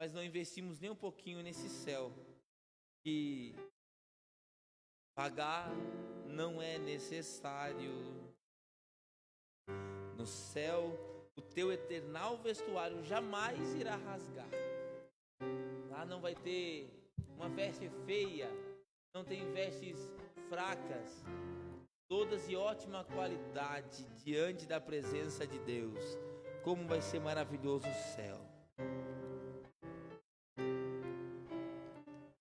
mas não investimos nem um pouquinho nesse céu. E pagar não é necessário. No céu, o teu eternal vestuário jamais irá rasgar. Lá não vai ter uma veste feia, não tem vestes fracas, todas de ótima qualidade diante da presença de Deus. Como vai ser maravilhoso o céu.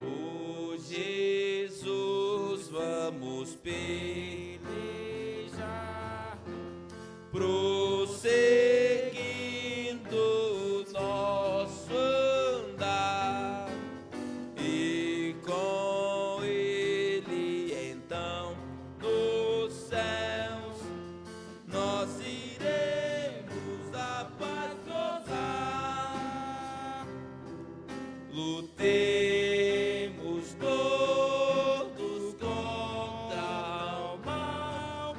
Oh Jesus, vamos pelejar, prosseguindo nosso andar, e com Ele então nos céus nós iremos a paz gozar. Lutemos todos contra o mal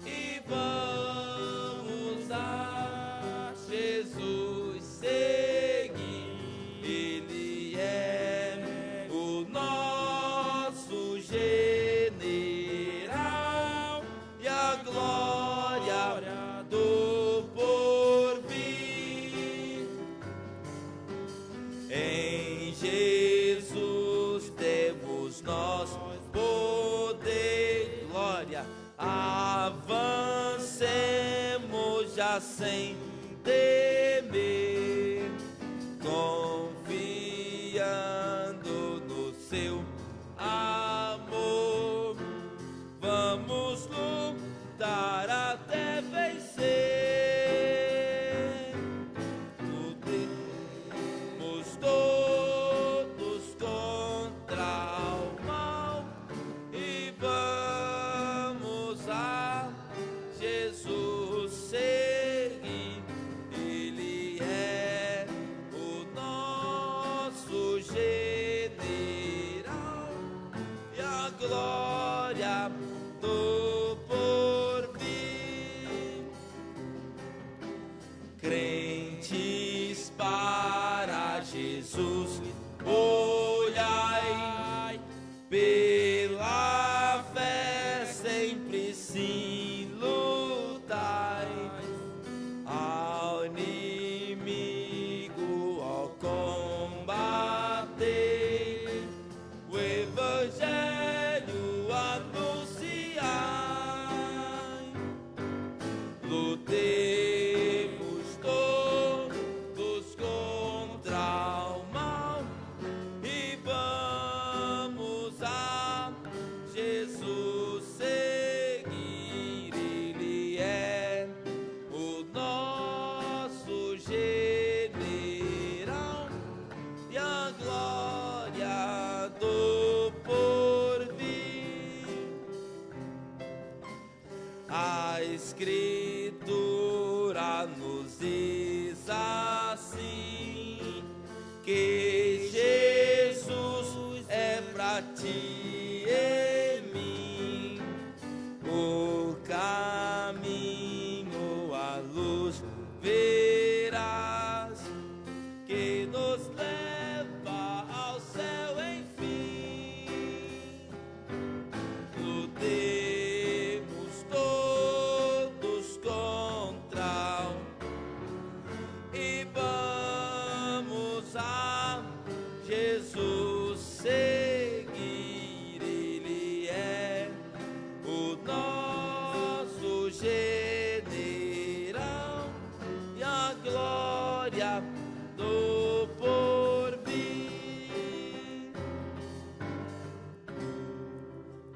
e vamos a Jesus seguir. Ele é o nosso general e a glória do porvir. Em Jesus temos nós poder e glória. Avancemos já sem temer, confiando no seu amor. Vamos lutar até vencer. Lutemos todos contra o mal e vamos a Jesus seguir. Ele é o nosso general e a glória do porvir. Crentes para Jesus, olhai, pela fé sempre sim lutai. Ao inimigo ao combater, o evangelho anunciai. Lutemos todos contra o mal e vamos a Jesus seguir. Ele é o nosso general e a glória do porvir. A Escritura nos diz assim, que Jesus é pra ti e mim o caminho, a luz verás, que nos leva ao céu enfim. Lutemos todos contra o e vamos a Jesus seguir. Ele é o nosso general e a glória do porvir.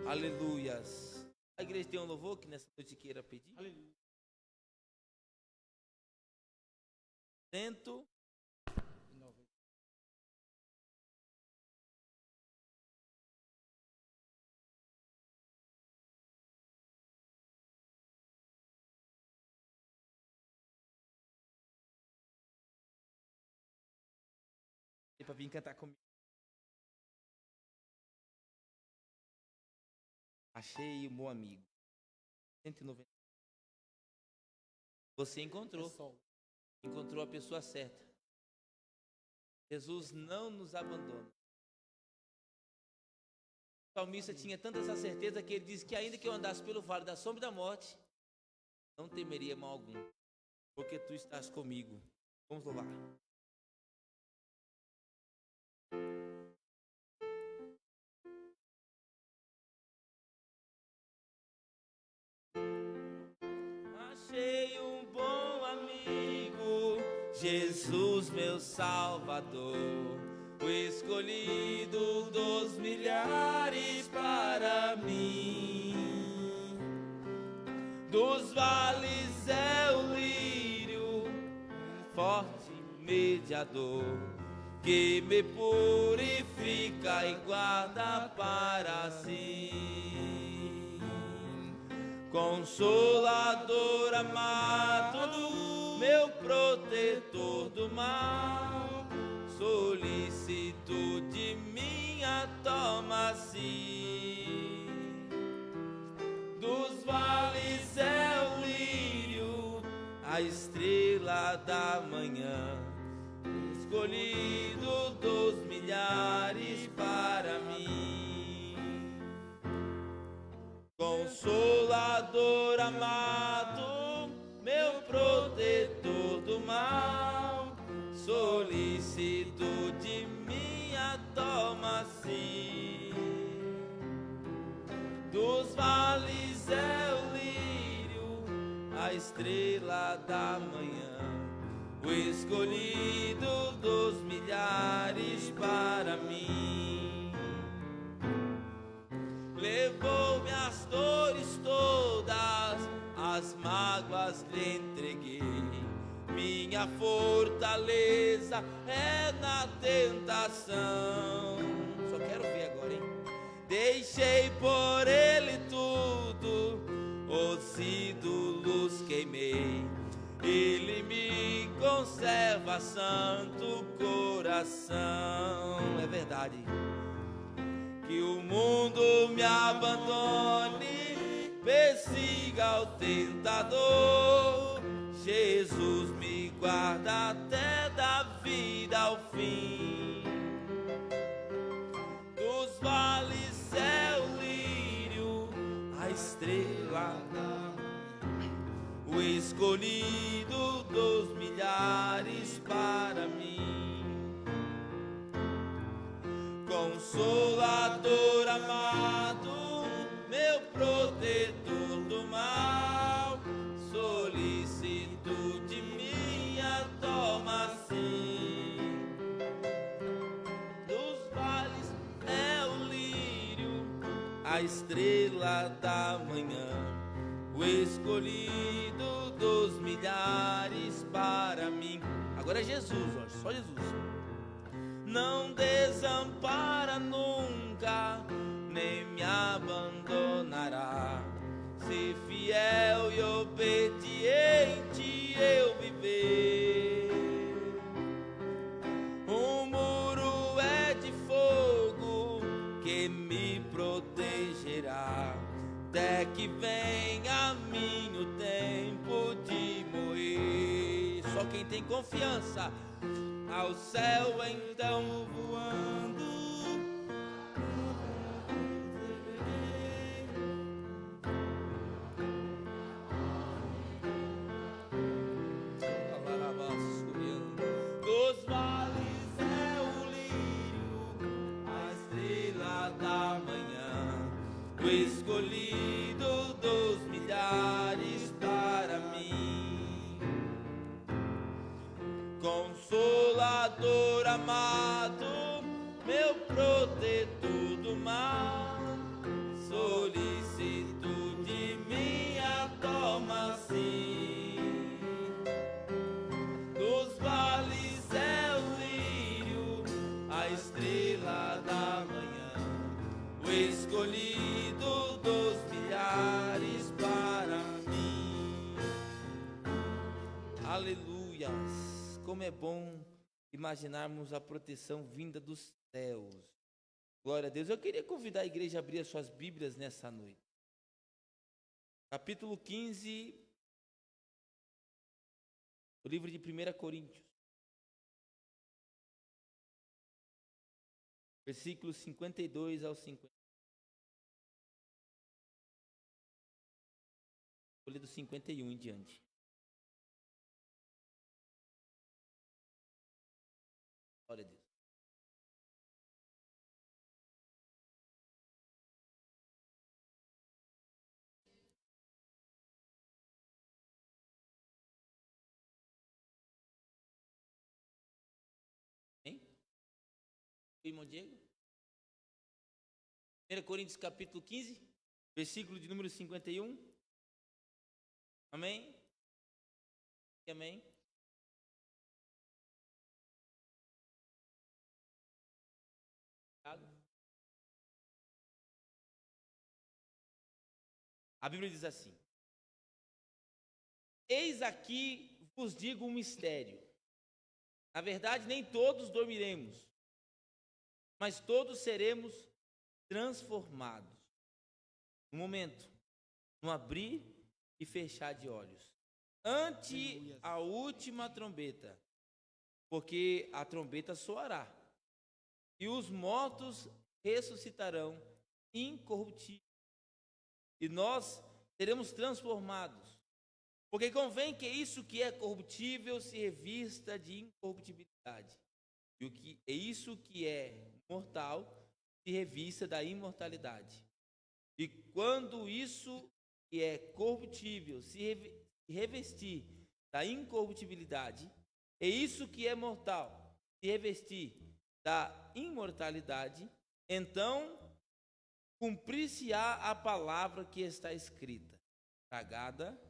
Aleluias. A igreja tem um louvor que nessa noite queira pedir? Aleluia. 100. Para vir cantar comigo. Achei um bom amigo. 190. Você encontrou. Encontrou a pessoa certa. Jesus não nos abandona. O salmista tinha tanta essa certeza que ele diz que ainda que eu andasse pelo vale da sombra da morte, não temeria mal algum, porque tu estás comigo. Vamos louvar. Achei um bom amigo, Jesus meu Salvador, o escolhido dos milhares para mim. Dos vales é o lírio, forte mediador, que me purifica e guarda para si. Consolador amado, meu protetor do mal, solicitude minha toma-se. Dos vales é o lírio, a estrela da manhã, escolhido dos milhares para mim. Consolador amado, meu protetor do mal, solicitude minha toma-se. Dos vales é o lírio, a estrela da manhã, o escolhido dos milhares para mim. Levou-me as dores todas, as mágoas lhe entreguei. Minha fortaleza é na tentação. Só quero ver agora, hein? Deixei por ele tudo, os ídolos queimei. Ele me conserva santo coração. É verdade. Que o mundo me abandone, persiga o tentador. Jesus me guarda até da vida ao fim. Dos vales é o lírio, a estrela da manhã, o escolhido dos milhares para mim. Consolador amado, meu protetor do mal, solicitude minha toma-se. Dos vales é o lírio, a estrela da manhã, o escolhido dos milhares para mim. Agora é Jesus, olha, só Jesus. Não desampara nunca, nem me abandonará. Se fiel e obediente eu viver. Um muro é de fogo que me protegerá, até que venha a mim o tempo de morrer. Só quem tem confiança ao céu então voando. Dos vales é o lírio, a estrela da manhã, o escolhido dos milhares para mim. Consolador amado, meu protetor do mal, solicitude minha toma-se. Dos vales é o lírio, a estrela da manhã, o escolhido dos milhares para mim. Aleluias! Como é bom imaginarmos a proteção vinda dos céus. Glória a Deus. Eu queria convidar a igreja a abrir as suas Bíblias nessa noite. Capítulo 15, o livro de 1 Coríntios. versículos 52 ao 50. Vou ler do 51 em diante. Glória a Deus. Hein? Irmão Diego? 1 Coríntios capítulo 15, versículo de número 51. Amém? Amém? A Bíblia diz assim: eis aqui vos digo um mistério. Na verdade, nem todos dormiremos, mas todos seremos transformados. No momento, no abrir e fechar de olhos, ante a última trombeta, porque a trombeta soará, e os mortos ressuscitarão incorruptíveis, e nós seremos transformados. Porque convém que isso que é corruptível se revista de incorruptibilidade, e isso que é mortal se revista da imortalidade. E quando isso que é corruptível se revestir da incorruptibilidade, e isso que é mortal se revestir da imortalidade, então cumprir-se-á a palavra que está escrita: tragada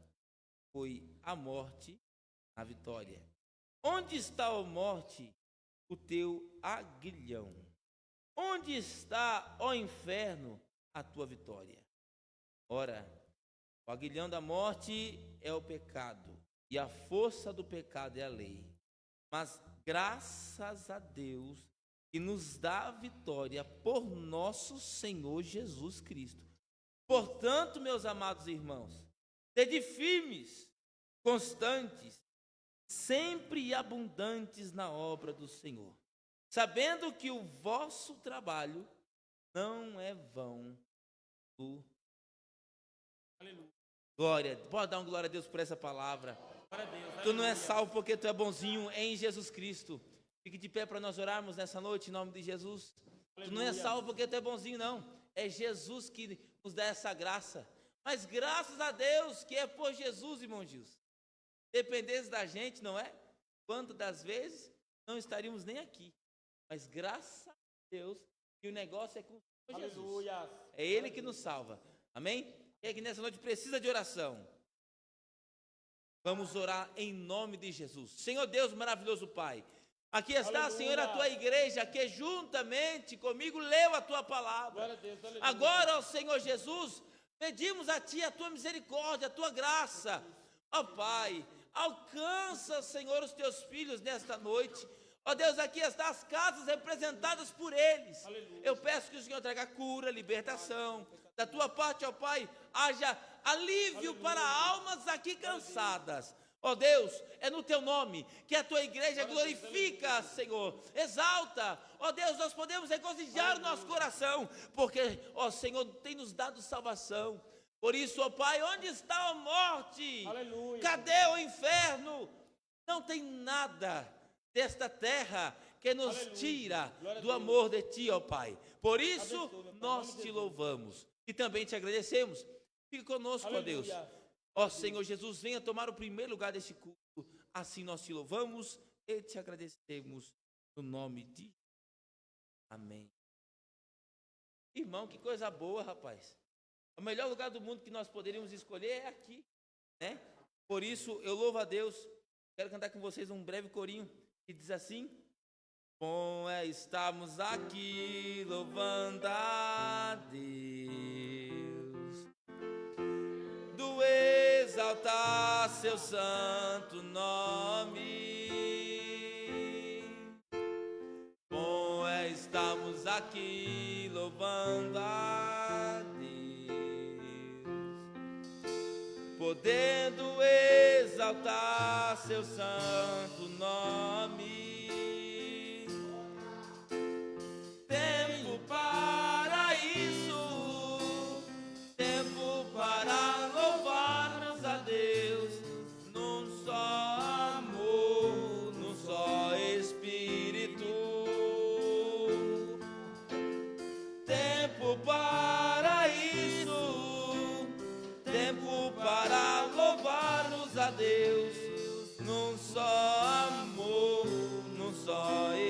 foi a morte na vitória. Onde está, ó morte, o teu aguilhão? Onde está, ó inferno, a tua vitória? Ora, o aguilhão da morte é o pecado, e a força do pecado é a lei. Mas graças a Deus que nos dá a vitória por nosso Senhor Jesus Cristo. Portanto, meus amados irmãos, sede firmes, constantes, sempre abundantes na obra do Senhor, sabendo que o vosso trabalho não é vão. Aleluia. Glória. Pode dar uma glória a Deus por essa palavra. Tu não é salvo porque tu é bonzinho em Jesus Cristo. Fique de pé para nós orarmos nessa noite em nome de Jesus. Aleluia. Tu não é salvo porque tu é bonzinho, não. É Jesus que nos dá essa graça. Mas graças a Deus que é por Jesus, irmão Gilson. Dependesse da gente, não é? Quanto das vezes não estaríamos nem aqui. Mas graças a Deus que o negócio é com Jesus. Aleluia. É Ele que nos salva. Amém? Quem é que nessa noite precisa de oração? Vamos orar em nome de Jesus. Senhor Deus maravilhoso Pai, aqui está, aleluia, Senhor, a tua igreja que juntamente comigo leu a tua palavra. Deus, agora, ó Senhor Jesus, pedimos a ti a tua misericórdia, a tua graça. Ó Pai, alcança, Senhor, os teus filhos nesta noite. Ó Deus, aqui estão as casas representadas por eles. Aleluia. Eu peço que o Senhor traga cura, libertação. Da tua parte, ó Pai, haja alívio, aleluia, para almas aqui cansadas. Ó Deus, é no teu nome que a tua igreja glorifica, Senhor, exalta. Ó Deus, nós podemos regozijar o nosso coração, porque, ó Senhor, tem nos dado salvação. Por isso, ó Pai, onde está a morte? Aleluia. Cadê o inferno? Não tem nada desta terra que nos, aleluia, tira do amor de ti, ó Pai. Por isso, abençoa, nós te louvamos e também te agradecemos. Fique conosco, aleluia, ó Deus. Ó Senhor Jesus, venha tomar o primeiro lugar deste culto. Assim nós te louvamos e te agradecemos no nome de Jesus. Amém. Irmão, que coisa boa, rapaz. O melhor lugar do mundo que nós poderíamos escolher é aqui, né? Por isso, eu louvo a Deus. Quero cantar com vocês um breve corinho que diz assim: bom é estarmos aqui louvando a Deus, do exaltar seu santo nome. Bom é estarmos aqui louvando a podendo exaltar seu santo nome. Temos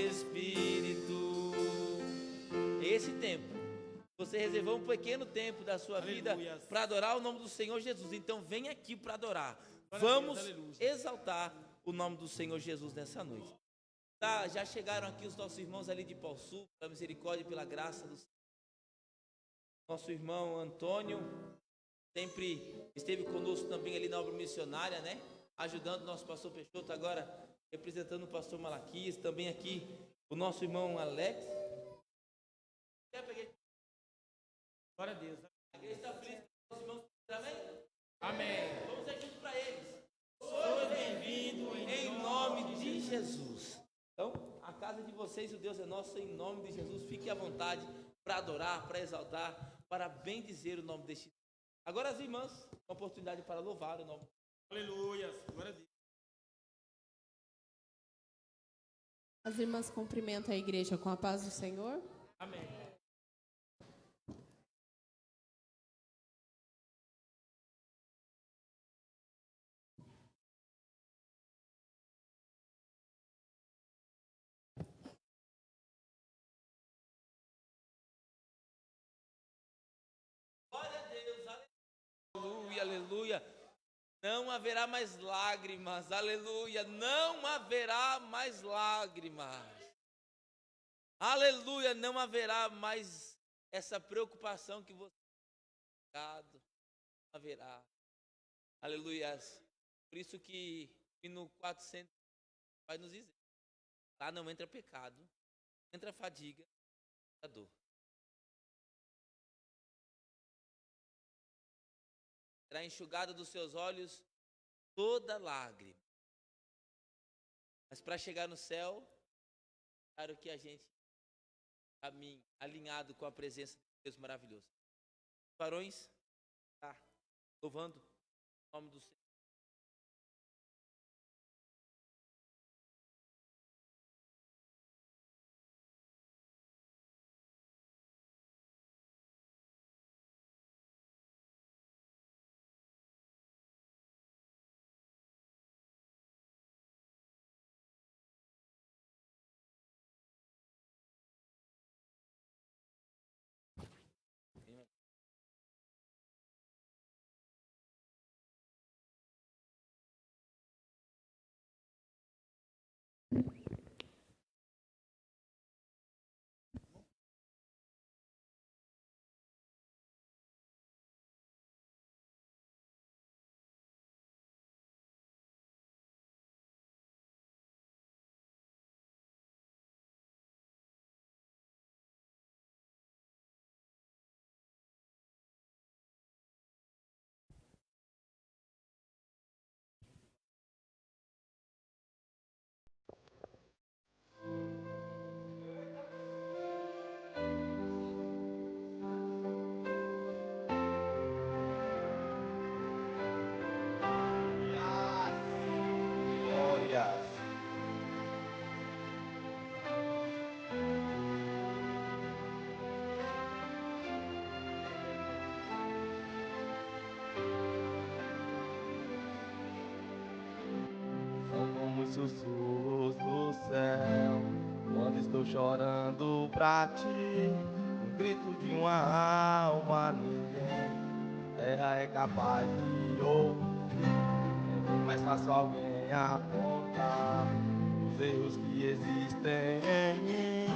Espírito. Esse tempo, você reservou um pequeno tempo da sua vida para adorar o nome do Senhor Jesus. Então vem aqui para adorar. Vamos exaltar o nome do Senhor Jesus nessa noite. Tá, já chegaram aqui os nossos irmãos ali de Pau Sul, pela misericórdia e pela graça do Senhor. Nosso irmão Antônio sempre esteve conosco também ali na obra missionária, né? Ajudando o nosso pastor Peixoto, agora representando o pastor Malaquias, também aqui o nosso irmão Alex. Glória a Deus. A igreja está feliz com os irmãos, amém? Amém. Vamos dizer junto para eles. Sou bem-vindo Em nome de Jesus. Então, a casa de vocês, o Deus é nosso, em nome de Jesus. Fique à vontade para adorar, para exaltar, para bendizer o nome deste Deus. Agora as irmãs, uma oportunidade para louvar o nome. Aleluia. Glória a Deus. As irmãs cumprimentam a igreja com a paz do Senhor. Amém. Glória a Deus, aleluia, aleluia. Não haverá mais lágrimas, aleluia. Não haverá mais lágrimas. Aleluia, não haverá mais essa preocupação que você tem. Não haverá. Aleluia. Por isso que no 400 vai nos dizer: lá não entra pecado, entra fadiga, entra dor. Será enxugada dos seus olhos toda lágrima. Mas para chegar no céu, claro que a gente caminha alinhado com a presença de Deus maravilhoso. Varões, tá louvando o nome do Senhor. Sussurros do céu, quando estou chorando pra ti, o grito de uma alma ninguém terra é capaz de ouvir. É mais fácil alguém apontar os erros que existem em mim,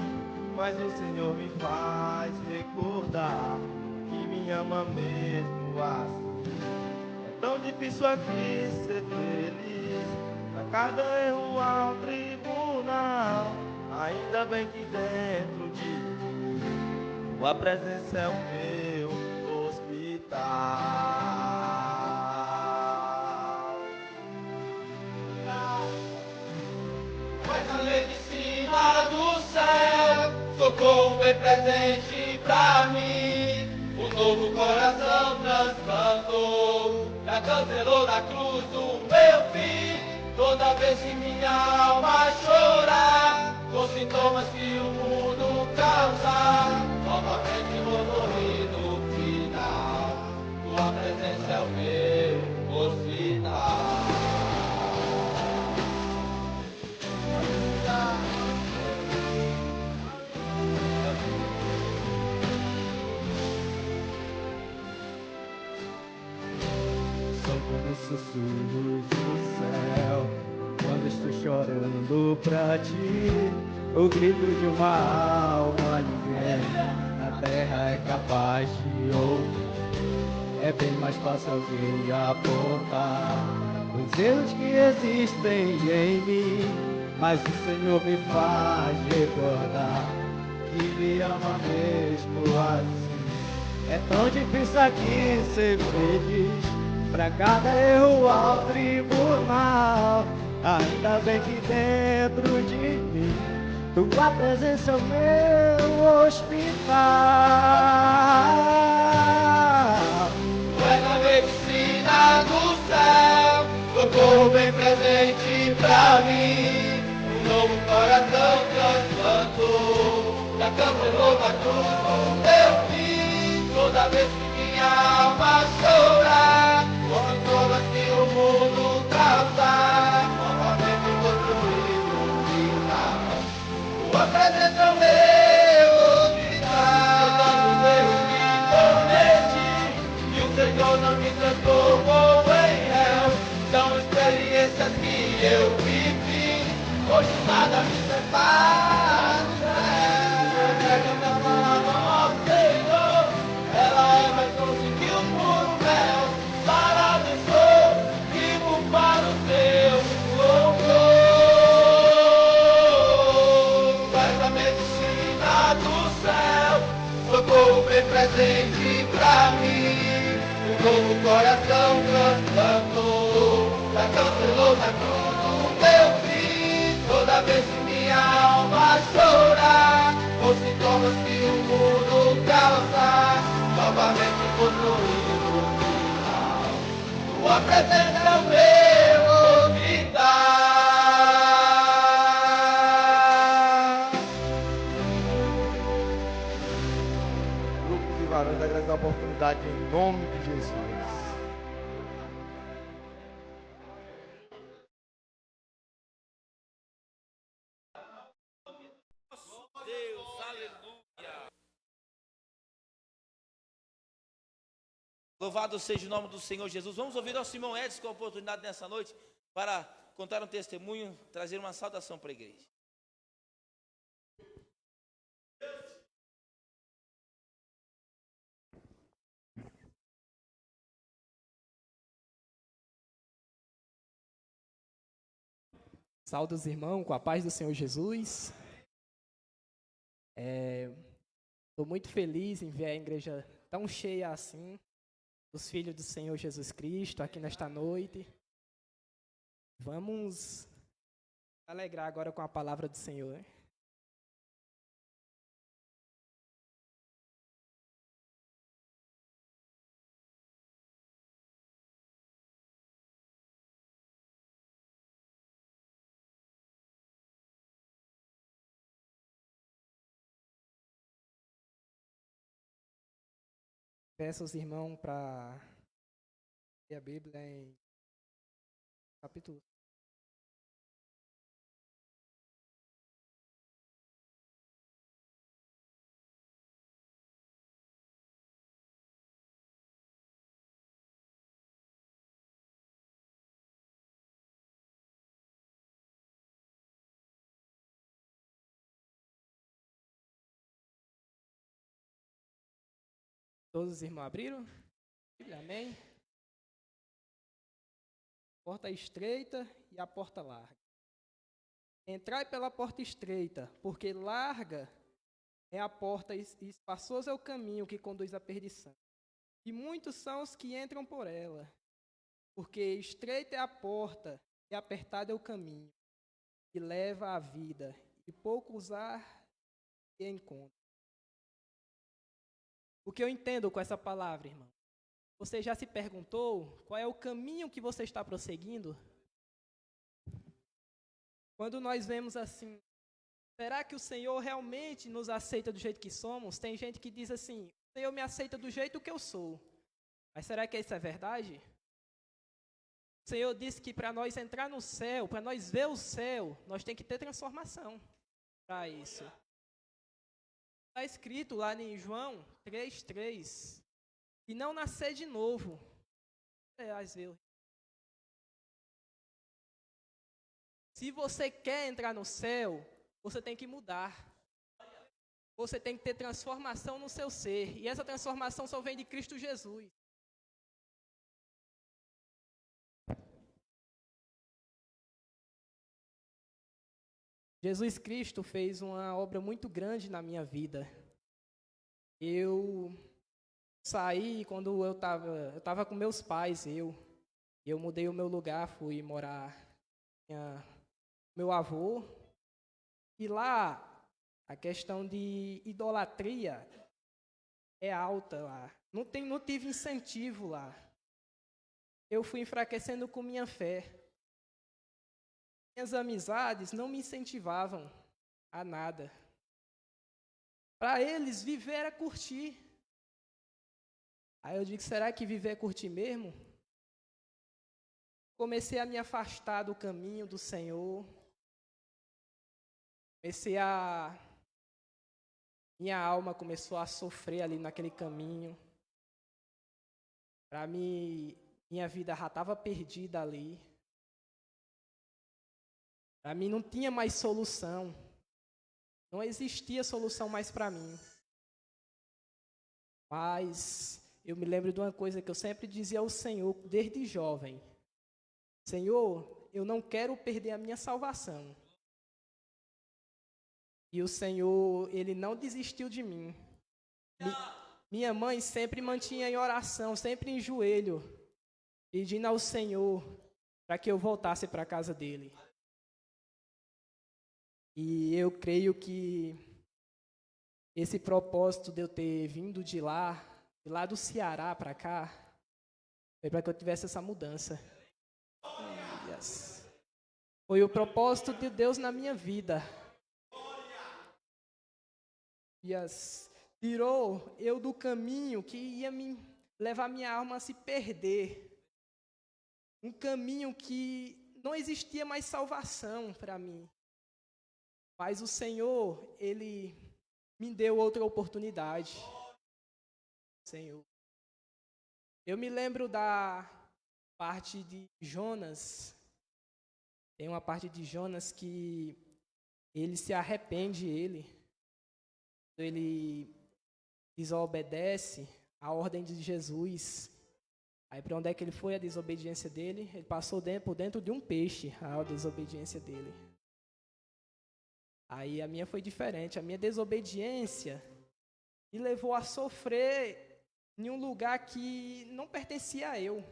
mas o Senhor me faz recordar que me ama mesmo assim. É tão difícil aqui ser feliz, cada erro ao tribunal. Ainda bem que dentro de mim tua presença é o meu hospital. Pois a medicina do céu, socorro bem presente pra mim. O novo coração transplantou, já cancelou da cruz o meu fim. Toda vez que minha alma chorar, com sintomas que o mundo causa, novamente vou sorrir no final. Tua presença é o meu hospital. sussurros do céu. Quando estou chorando pra ti, o grito de uma alma ninguém na terra é capaz de ouvir. É bem mais fácil alguém apontar os erros que existem em mim, mas o Senhor me faz recordar que me ama mesmo assim. É tão difícil aqui ser feliz, pra cada erro ao tribunal. Ainda bem que dentro de mim tua presença é o meu hospital. Tu és a medicina do céu, socorro bem presente pra mim. Um novo coração transplantou, já cancelou na cruz o teu fim. Toda vez que minha alma chorar, com todas que o mundo causar, novamente construir um final. Tua presença é o meu hospital. Tantos erros que cometi, e o Senhor não me transformou em réu. São experiências que eu vivi, hoje nada me separa do céu. Entrega minha palavra ao Senhor, ela é mais doce que o puro mel. Parado estou, vivo para o teu louvor. Tu és a medicina do céu, socorro bem presente pra mim. Um novo coração transplantou, já cancelou na cruz o meu fim. Toda vez que minha alma chorar, com sintomas que o mundo causar, novamente construir o final. Tua presença é o meu hospital. Grupo de varões agradece a oportunidade em nome de Jesus. Deus, aleluia. Louvado seja o nome do Senhor Jesus. Vamos ouvir nosso irmão Edson com a oportunidade nessa noite para contar um testemunho, trazer uma saudação para a igreja. Saúde os irmãos, com a paz do Senhor Jesus. Estou muito feliz em ver a igreja tão cheia assim, dos filhos do Senhor Jesus Cristo, aqui nesta noite. Vamos alegrar agora com a palavra do Senhor. Peço aos irmãos para ler a Bíblia em capítulo. Todos os irmãos abriram? Amém? Porta estreita e a porta larga. Entrai pela porta estreita, porque larga é a porta e espaçoso é o caminho que conduz à perdição. E muitos são os que entram por ela, porque estreita é a porta e apertado é o caminho que leva à vida, e poucos há que encontram. O que eu entendo com essa palavra, irmão? Você já se perguntou qual é o caminho que você está prosseguindo? Quando nós vemos assim, será que o Senhor realmente nos aceita do jeito que somos? Tem gente que diz assim, o Senhor me aceita do jeito que eu sou. Mas será que isso é verdade? O Senhor disse que para nós entrar no céu, para nós ver o céu, nós temos que ter transformação para isso. Está escrito lá em João 3:3, e não nascer de novo. Às vezes, Se você quer entrar no céu, você tem que mudar. Você tem que ter transformação no seu ser. E essa transformação só vem de Cristo Jesus. Jesus Cristo fez uma obra muito grande na minha vida. Eu saí quando eu estava com meus pais, eu mudei o meu lugar, fui morar com meu avô. E lá, a questão de idolatria é alta lá. Não tive incentivo lá. Eu fui enfraquecendo com minha fé. Minhas amizades não me incentivavam a nada. Para eles, viver era curtir. Aí eu digo, será que viver é curtir mesmo? Comecei a me afastar do caminho do Senhor. Minha alma começou a sofrer ali naquele caminho. Para mim, minha vida já estava perdida ali. Para mim não tinha mais solução. Não existia solução mais para mim. Mas eu me lembro de uma coisa que eu sempre dizia ao Senhor, desde jovem. Senhor, eu não quero perder a minha salvação. E o Senhor, Ele não desistiu de mim. Minha mãe sempre mantinha em oração, sempre em joelho, pedindo ao Senhor para que eu voltasse para a casa dele. E eu creio que esse propósito de eu ter vindo de lá do Ceará para cá, foi para que eu tivesse essa mudança. Yes. Foi o propósito de Deus na minha vida. Yes. Tirou eu do caminho que ia me levar minha alma a se perder. Um caminho que não existia mais salvação para mim. Mas o Senhor, Ele me deu outra oportunidade. Senhor. Eu me lembro da parte de Jonas. Tem uma parte de Jonas que ele se arrepende, ele desobedece a ordem de Jesus. Aí para onde é que ele foi a desobediência dele? Ele passou por dentro de um peixe, a desobediência dele. Aí a minha foi diferente. A minha desobediência me levou a sofrer em um lugar que não pertencia a eu.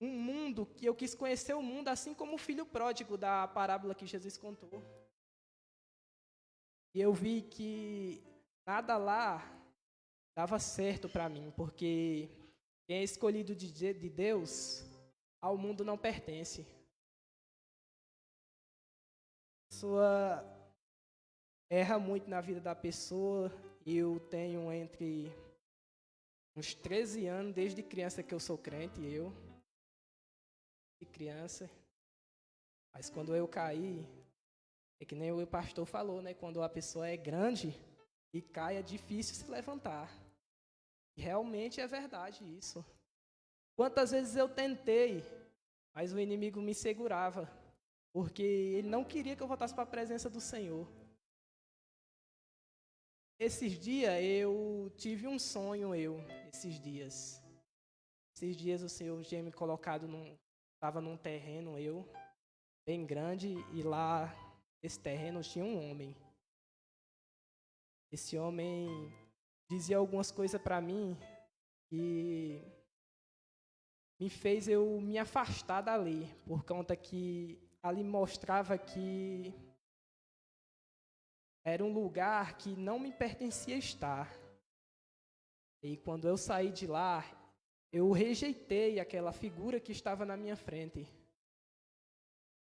Um mundo que eu quis conhecer o mundo, assim como o filho pródigo da parábola que Jesus contou. E eu vi que nada lá dava certo para mim, porque quem é escolhido de Deus, ao mundo não pertence. A pessoa erra muito na vida da pessoa. Eu tenho entre uns 13 anos, desde criança que eu sou crente, de criança. Mas quando eu caí, é que nem o pastor falou, né? Quando a pessoa é grande e cai, é difícil se levantar. E realmente é verdade isso. Quantas vezes eu tentei, mas o inimigo me segurava. Porque ele não queria que eu voltasse para a presença do Senhor. Esses dias eu tive um sonho, esses dias. Esses dias o Senhor tinha me colocado estava num terreno, bem grande, e lá, nesse terreno, tinha um homem. Esse homem dizia algumas coisas para mim e me fez eu me afastar dali, por conta que ali mostrava que era um lugar que não me pertencia estar. E quando eu saí de lá, eu rejeitei aquela figura que estava na minha frente.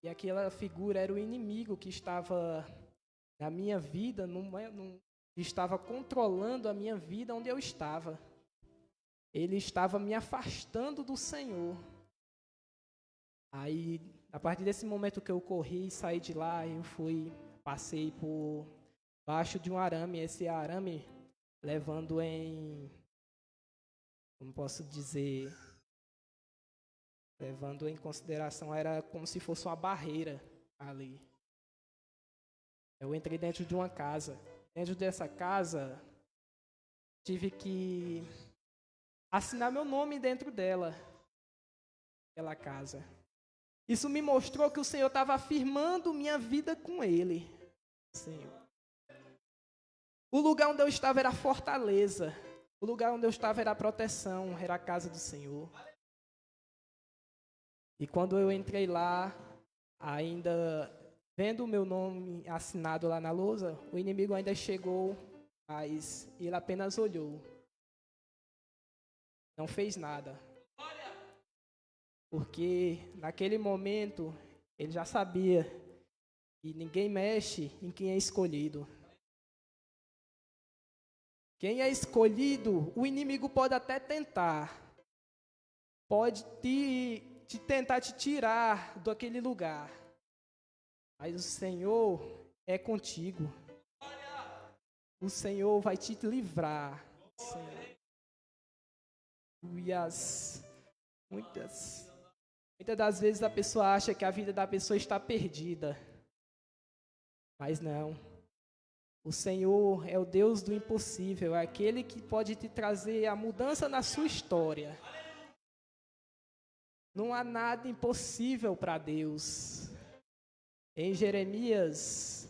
E aquela figura era o inimigo que estava na minha vida, estava controlando a minha vida onde eu estava. Ele estava me afastando do Senhor. Aí, a partir desse momento que eu corri e saí de lá, passei por baixo de um arame, esse arame levando como posso dizer, levando em consideração, era como se fosse uma barreira ali. Eu entrei dentro de uma casa. Dentro dessa casa, tive que assinar meu nome dentro dela, aquela casa. Isso me mostrou que o Senhor estava afirmando minha vida com Ele. Senhor. O lugar onde eu estava era a fortaleza. O lugar onde eu estava era a proteção, era a casa do Senhor. E quando eu entrei lá, ainda vendo o meu nome assinado lá na lousa, o inimigo ainda chegou, mas ele apenas olhou. Não fez nada. Porque naquele momento ele já sabia que ninguém mexe em quem é escolhido. Quem é escolhido, o inimigo pode até tentar. Pode tentar te tirar daquele lugar. Mas o Senhor é contigo. O Senhor vai te livrar. Muitas das vezes a pessoa acha que a vida da pessoa está perdida. Mas não. O Senhor é o Deus do impossível. É aquele que pode te trazer a mudança na sua história. Não há nada impossível para Deus. Em Jeremias,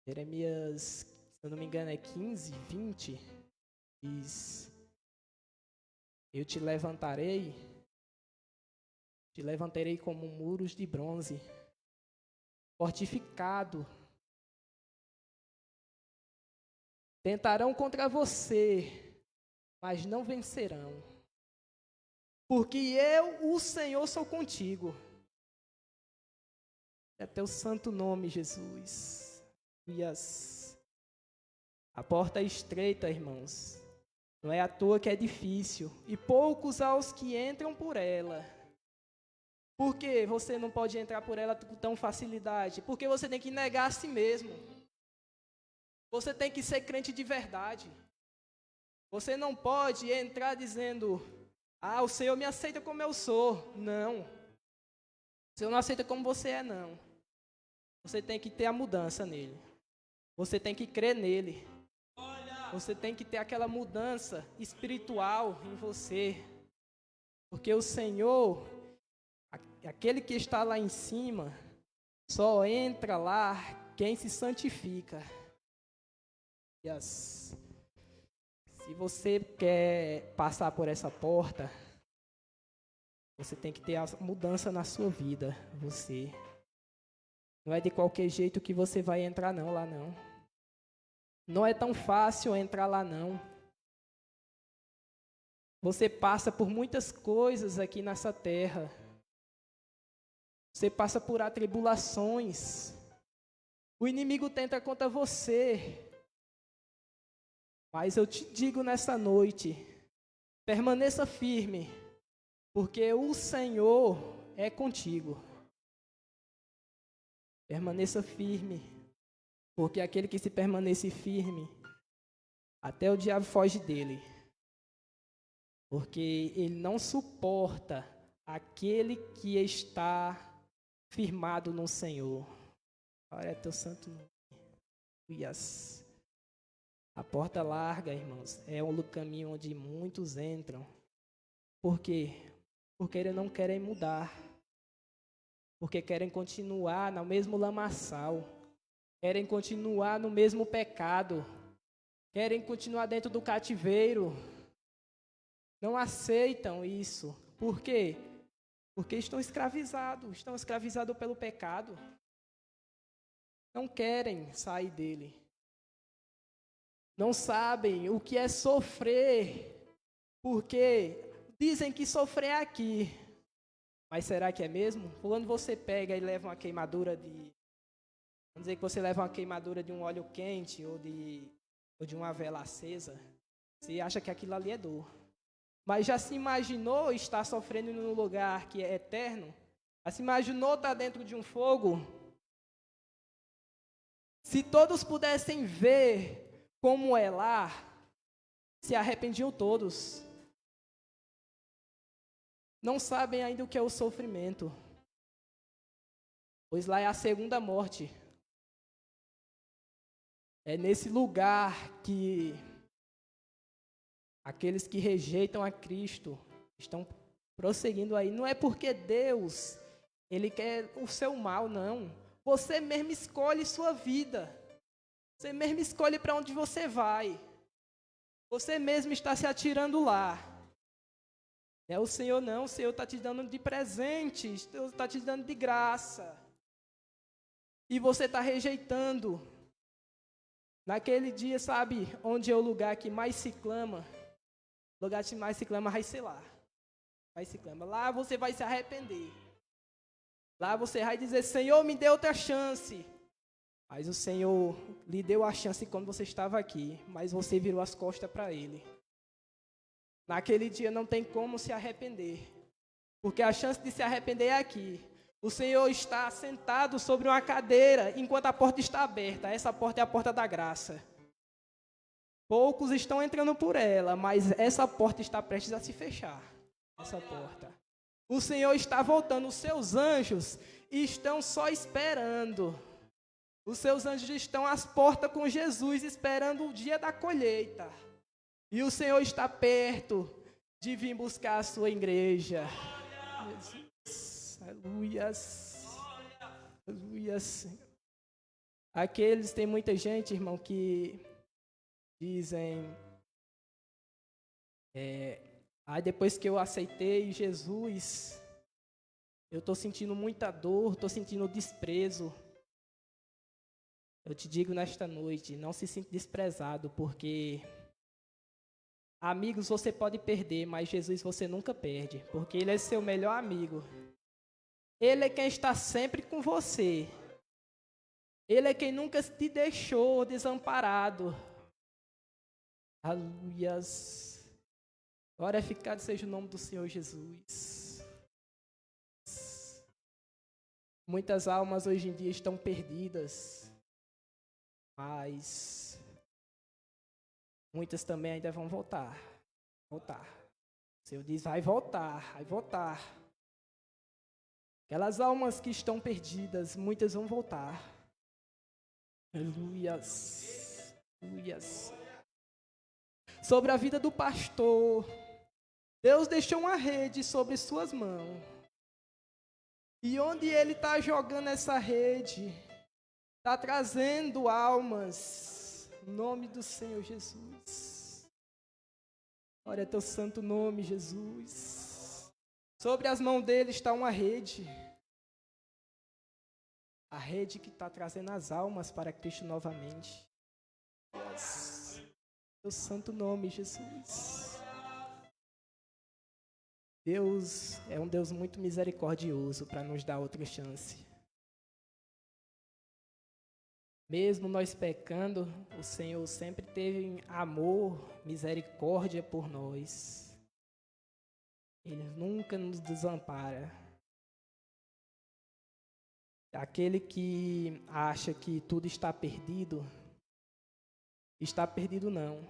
se eu não me engano é 15, 20, diz: eu te levantarei como muros de bronze, fortificado. Tentarão contra você, mas não vencerão. Porque eu, o Senhor, sou contigo. É teu santo nome, Jesus. A porta é estreita, irmãos. Não é à toa que é difícil. E poucos aos que entram por ela. Por que você não pode entrar por ela com tão facilidade? Porque você tem que negar a si mesmo. Você tem que ser crente de verdade. Você não pode entrar dizendo: o Senhor me aceita como eu sou. Não. O Senhor não aceita como você é, não. Você tem que ter a mudança nele. Você tem que crer nele. Você tem que ter aquela mudança espiritual em você. Porque o Senhor, aquele que está lá em cima, só entra lá quem se santifica. Se você quer passar por essa porta, você tem que ter a mudança na sua vida. Você. Não é de qualquer jeito que você vai entrar não, lá não. Não é tão fácil entrar lá não. Você passa por muitas coisas aqui nessa terra. Você passa por atribulações. O inimigo tenta contra você. Mas eu te digo nessa noite, permaneça firme, porque o Senhor é contigo. Permaneça firme, porque aquele que se permanece firme, até o diabo foge dele. Porque ele não suporta aquele que está firmado no Senhor. Olha, é teu santo nome. A porta larga, irmãos, é o caminho onde muitos entram. Por quê? Porque eles não querem mudar. Porque querem continuar no mesmo lamaçal. Querem continuar no mesmo pecado. Querem continuar dentro do cativeiro. Não aceitam isso. Por quê? Porque estão escravizados pelo pecado. Não querem sair dele. Não sabem o que é sofrer, porque dizem que sofrer é aqui. Mas será que é mesmo? Quando você pega e leva uma queimadura vamos dizer que você leva uma queimadura de um óleo quente ou de uma vela acesa, você acha que aquilo ali é dor. Mas já se imaginou estar sofrendo num lugar que é eterno? Já se imaginou estar dentro de um fogo? Se todos pudessem ver como é lá, se arrependiam todos. não sabem ainda o que é o sofrimento, pois lá é a segunda morte. É nesse lugar que aqueles que rejeitam a Cristo estão prosseguindo aí. Não é porque Deus, Ele quer o seu mal, não. Você mesmo escolhe sua vida. Você mesmo escolhe para onde você vai. Você mesmo está se atirando lá. Não é o Senhor não, o Senhor está te dando de presente, o Senhor está te dando de graça. E você está rejeitando. Naquele dia, sabe, onde é o lugar que mais se clama? O lugar que mais se clama vai ser lá. Vai se clama. Lá você vai se arrepender. Lá você vai dizer, Senhor, me dê outra chance. Mas o Senhor lhe deu a chance quando você estava aqui, mas você virou as costas para Ele. Naquele dia não tem como se arrepender, porque a chance de se arrepender é aqui. O Senhor está sentado sobre uma cadeira, enquanto a porta está aberta. Essa porta é a porta da graça. Poucos estão entrando por ela, mas essa porta está prestes a se fechar. Essa porta. O Senhor está voltando, os seus anjos estão só esperando. Os seus anjos estão às portas com Jesus, esperando o dia da colheita. E o Senhor está perto de vir buscar a sua igreja. Jesus, aleluias. Aleluias. Aqueles, tem muita gente, irmão, que dizem, depois que eu aceitei Jesus, eu estou sentindo muita dor, estou sentindo desprezo. Eu te digo nesta noite, não se sinta desprezado, porque amigos você pode perder, mas Jesus você nunca perde, porque Ele é seu melhor amigo. Ele é quem está sempre com você. Ele é quem nunca te deixou desamparado. Aleluias. Glorificado seja o nome do Senhor Jesus. Muitas almas hoje em dia estão perdidas. Mas muitas também ainda vão voltar. Voltar. O Senhor diz, vai voltar, vai voltar. Aquelas almas que estão perdidas, muitas vão voltar. Aleluias. Aleluias. Sobre a vida do pastor, Deus deixou uma rede sobre suas mãos. E onde Ele está jogando essa rede, está trazendo almas, em nome do Senhor Jesus. Glória ao teu santo nome, Jesus. Sobre as mãos dele está uma rede. A rede que está trazendo as almas para Cristo novamente. Yes. Teu santo nome, Jesus. Deus é um Deus muito misericordioso para nos dar outra chance. Mesmo nós pecando, o Senhor sempre teve amor, misericórdia por nós. Ele nunca nos desampara. Aquele que acha que tudo está perdido não.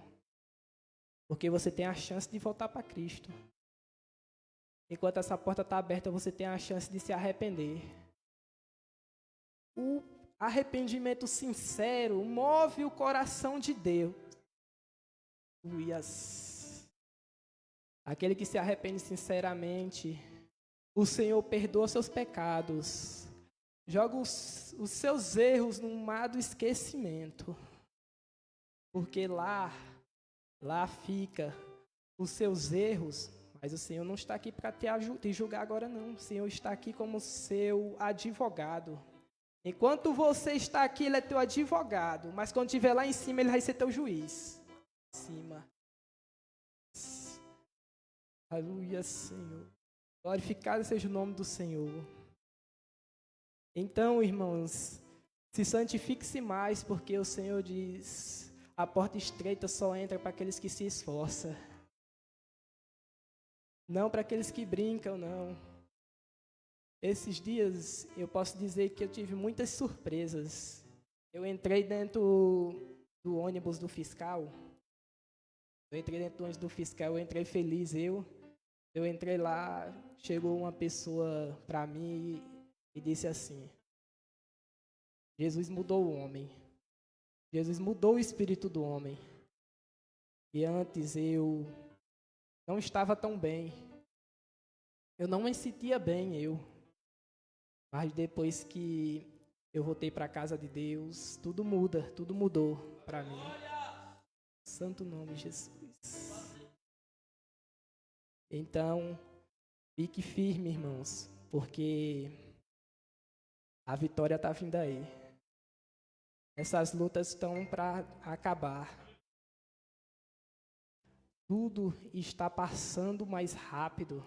Porque você tem a chance de voltar para Cristo. Enquanto essa porta está aberta, você tem a chance de se arrepender. O arrependimento sincero move o coração de Deus. Aleluias. Aquele que se arrepende sinceramente, o Senhor perdoa seus pecados. Joga os seus erros no mar do esquecimento. Porque lá fica os seus erros. Mas o Senhor não está aqui para te julgar agora não. O Senhor está aqui como seu advogado. Enquanto você está aqui, Ele é teu advogado. Mas quando estiver lá em cima, Ele vai ser teu juiz. Em cima. Aleluia, Senhor. Glorificado seja o nome do Senhor. Então, irmãos, se santifique-se mais, porque o Senhor diz, a porta estreita só entra para aqueles que se esforçam. Não para aqueles que brincam, não. Esses dias, eu posso dizer que eu tive muitas surpresas. Eu entrei dentro do ônibus do fiscal. Eu entrei feliz, Eu entrei lá, chegou uma pessoa para mim e disse assim: Jesus mudou o homem. Jesus mudou o espírito do homem. E antes eu não estava tão bem. Eu não me sentia bem, Mas depois que eu voltei para a casa de Deus, tudo muda, tudo mudou para mim. Santo nome de Jesus. Então, fique firme, irmãos, porque a vitória está vindo aí. Essas lutas estão para acabar. Tudo está passando mais rápido.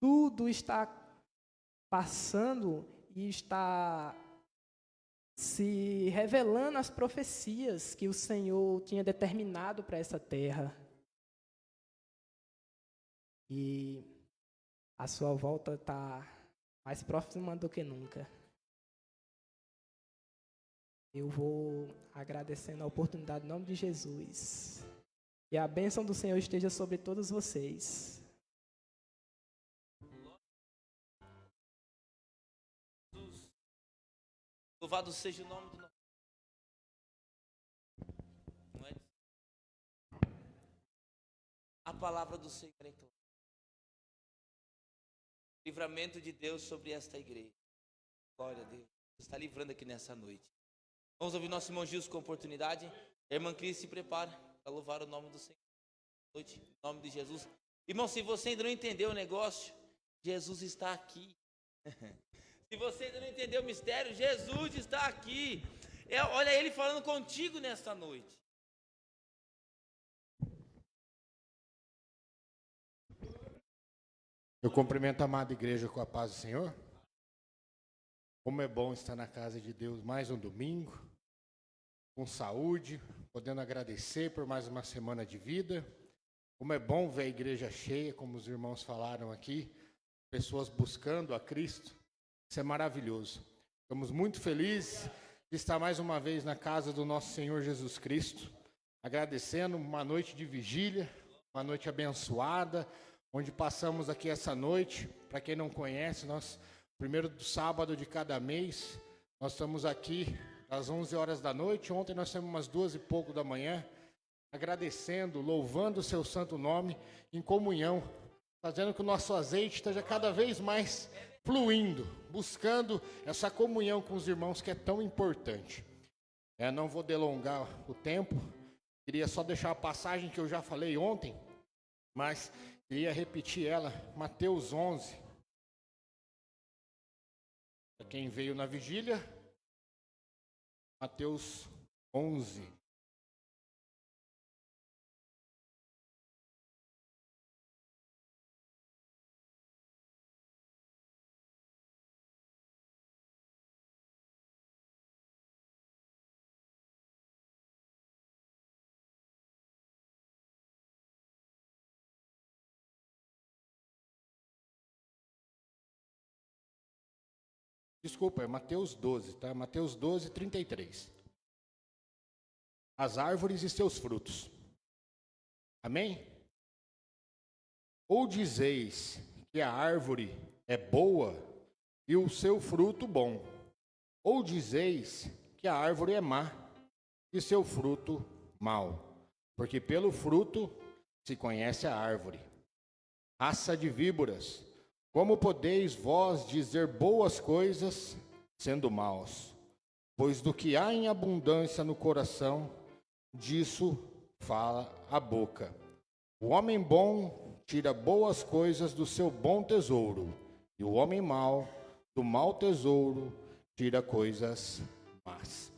Tudo está passando e está se revelando as profecias que o Senhor tinha determinado para essa terra. E a sua volta está mais próxima do que nunca. Eu vou agradecendo a oportunidade em nome de Jesus. E a bênção do Senhor esteja sobre todos vocês. Louvado seja o nome do nosso. Não é? A palavra do Senhor é clara. Livramento de Deus sobre esta igreja. Glória a Deus. Deus está livrando aqui nessa noite. Vamos ouvir nosso irmão Gilson com oportunidade. A irmã Cris se prepara para louvar o nome do Senhor. Noite, em nome de Jesus. Irmão, se você ainda não entendeu o negócio, Jesus está aqui. Se você ainda não entendeu o mistério, Jesus está aqui. Olha Ele falando contigo nesta noite. Eu cumprimento a amada igreja com a paz do Senhor. Como é bom estar na casa de Deus mais um domingo, com saúde, podendo agradecer por mais uma semana de vida. Como é bom ver a igreja cheia, como os irmãos falaram aqui, pessoas buscando a Cristo. Isso é maravilhoso. Estamos muito felizes de estar mais uma vez na casa do nosso Senhor Jesus Cristo, agradecendo uma noite de vigília, uma noite abençoada, onde passamos aqui essa noite. Para quem não conhece, nós, primeiro do sábado de cada mês, nós estamos aqui às 11 horas da noite. Ontem nós temos umas 2 e pouco da manhã, agradecendo, louvando o seu santo nome, em comunhão, fazendo que o nosso azeite esteja cada vez mais fluindo, buscando essa comunhão com os irmãos que é tão importante. Não vou delongar o tempo, queria só deixar a passagem que eu já falei ontem, mas queria repetir ela, Mateus 11. Para quem veio na vigília, Mateus 11. Desculpa, é Mateus 12, tá? Mateus 12, 33. As árvores e seus frutos. Amém? Ou dizeis que a árvore é boa e o seu fruto bom, ou dizeis que a árvore é má e seu fruto mau, porque pelo fruto se conhece a árvore. Raça de víboras, como podeis vós dizer boas coisas, sendo maus? Pois do que há em abundância no coração, disso fala a boca. O homem bom tira boas coisas do seu bom tesouro, e o homem mau, do mau tesouro, tira coisas más.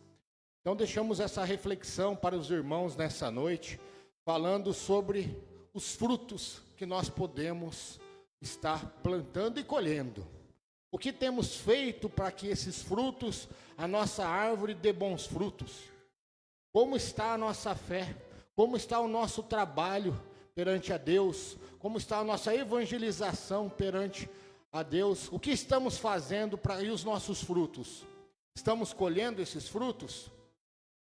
Então deixamos essa reflexão para os irmãos nessa noite, falando sobre os frutos que nós podemos estar plantando e colhendo. O que temos feito para que esses frutos, a nossa árvore dê bons frutos? Como está a nossa fé? Como está o nosso trabalho perante a Deus? Como está a nossa evangelização perante a Deus? O que estamos fazendo para ir os nossos frutos? Estamos colhendo esses frutos?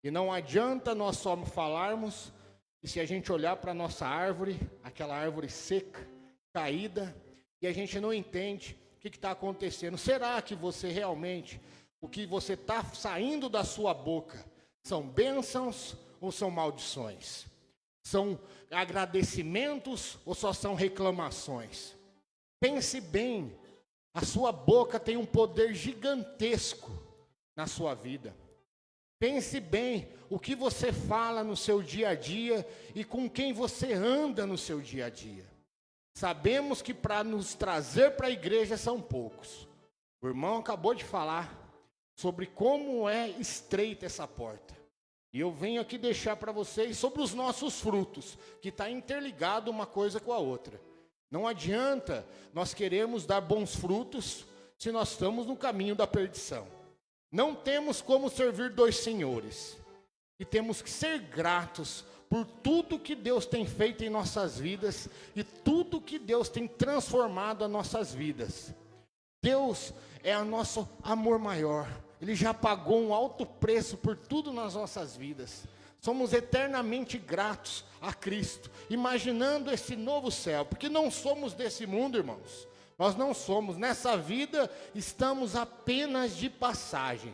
E não adianta nós só falarmos, e se a gente olhar para a nossa árvore, aquela árvore seca, caída, e a gente não entende o que está acontecendo. Será que você realmente, o que você está saindo da sua boca, são bênçãos ou são maldições? São agradecimentos ou só são reclamações? Pense bem, a sua boca tem um poder gigantesco na sua vida. Pense bem o que você fala no seu dia a dia e com quem você anda no seu dia a dia. Sabemos que para nos trazer para a igreja são poucos. O irmão acabou de falar sobre como é estreita essa porta. E eu venho aqui deixar para vocês sobre os nossos frutos, que está interligado uma coisa com a outra. Não adianta nós queremos dar bons frutos se nós estamos no caminho da perdição. Não temos como servir dois senhores. E temos que ser gratos por tudo que Deus tem feito em nossas vidas e tudo que Deus tem transformado as nossas vidas. Deus é o nosso amor maior. Ele já pagou um alto preço por tudo nas nossas vidas. Somos eternamente gratos a Cristo, imaginando esse novo céu, porque não somos desse mundo, irmãos. Nós não somos. Nessa vida estamos apenas de passagem.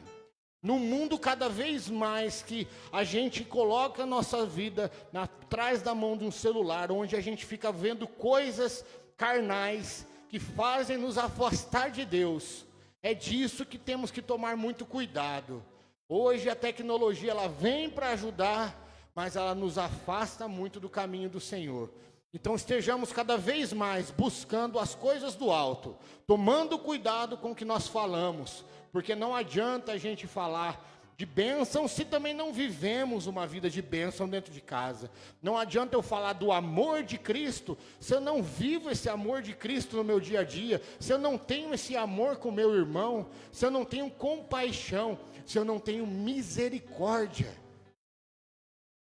No mundo cada vez mais que a gente coloca a nossa vida atrás da mão de um celular, onde a gente fica vendo coisas carnais que fazem nos afastar de Deus. É disso que temos que tomar muito cuidado. Hoje a tecnologia ela vem para ajudar, mas ela nos afasta muito do caminho do Senhor. Então estejamos cada vez mais buscando as coisas do alto, tomando cuidado com o que nós falamos, porque não adianta a gente falar de bênção se também não vivemos uma vida de bênção dentro de casa. Não adianta eu falar do amor de Cristo se eu não vivo esse amor de Cristo no meu dia a dia, se eu não tenho esse amor com o meu irmão, se eu não tenho compaixão, se eu não tenho misericórdia.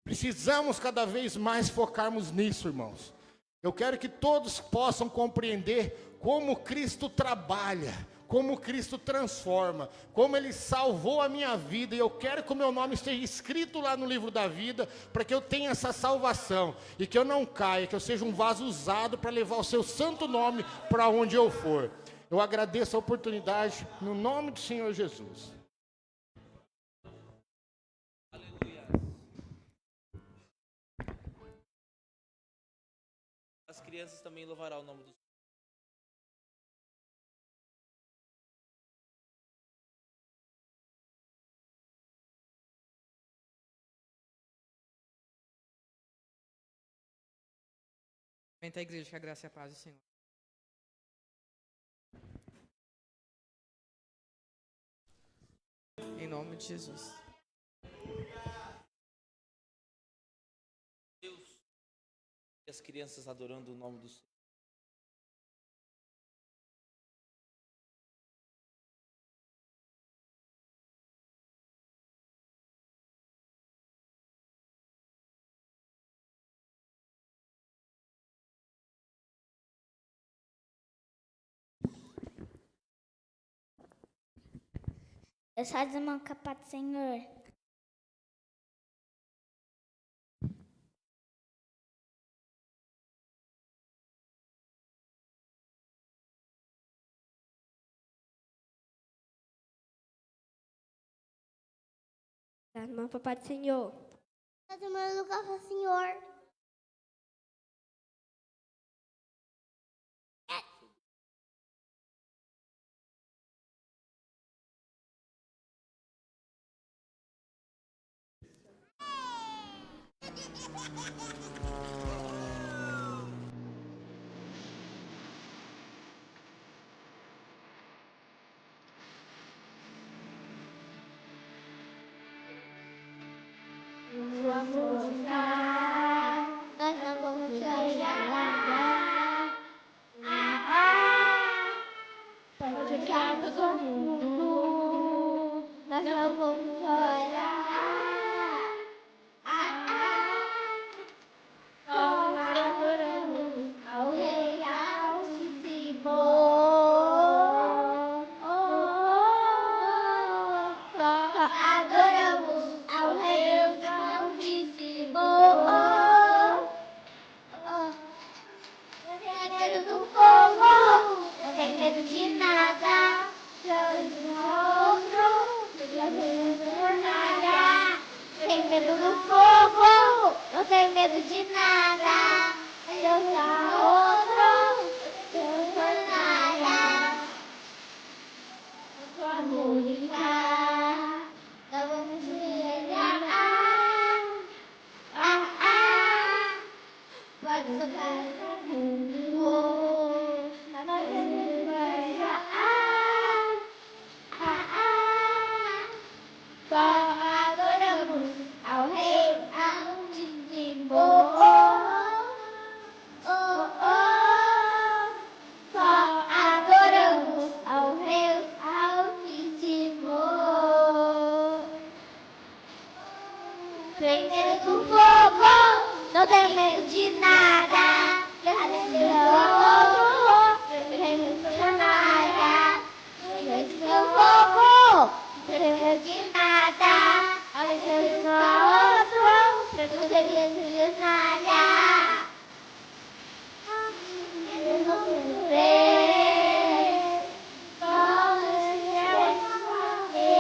Precisamos cada vez mais focarmos nisso, irmãos. Eu quero que todos possam compreender como Cristo trabalha, como Cristo transforma, como Ele salvou a minha vida, e eu quero que o meu nome esteja escrito lá no livro da vida, para que eu tenha essa salvação, e que eu não caia, que eu seja um vaso usado para levar o seu santo nome para onde eu for. Eu agradeço a oportunidade, no nome do Senhor Jesus. Aleluia. As crianças também louvarão o nome do Senhor. Amém, a igreja, que a graça e a paz do Senhor. Em nome de Jesus. Deus. E as crianças adorando o nome do Senhor. Eu só desmanco a paz do Senhor. Tá no meu papai do Senhor. Tá tomando café, Senhor. Nós não vamos chorar. Pode ficar todo mundo. Nós não vamos chorar. Adoramos ao Rei Altíssimo. Adoramos ao Rei Altíssimo. medo do fogo, não tenho medo de nada. Deus dá outro, Deus tornará. Sua música, não vamos brilhar. Pode tocar o mundo, nós vamos brilhar. Só adoramos ao Rei, ao Dindimbo. Só adoramos ao Rei, ao Dindimbo. Tem medo do fogo, não tenho medo de nada. Deus é outro, tem medo de nada. Tem medo do fogo, não tenho medo de nada. Olha, Deus é outro, não tenho medo de nada. Eu não quero ver, só eu ver.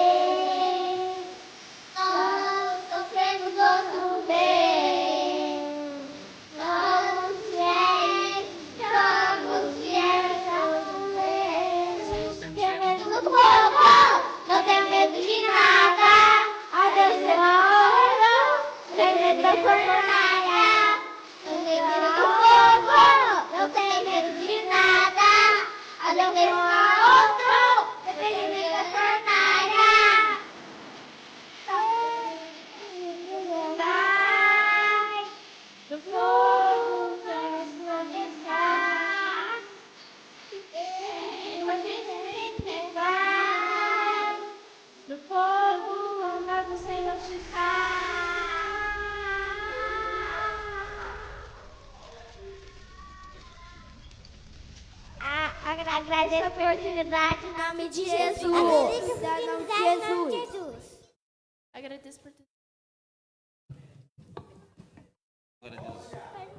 Nós sofremos outro bem. Somos fiéis, somos fiéis. Tenho medo do fogo, não tenho medo de nada. A Deus é honra, tenho medo da fornalha. Não tenho medo do fogo, não tenho medo de nada. A Deus é outro, eu tenho medo da fornalha. Vai do fogo pra esclarecer, vai do fogo onde o Senhor está. Agradeço a oportunidade em nome de Jesus. Em nome de Jesus. Agradeço por tudo. Glória a Deus.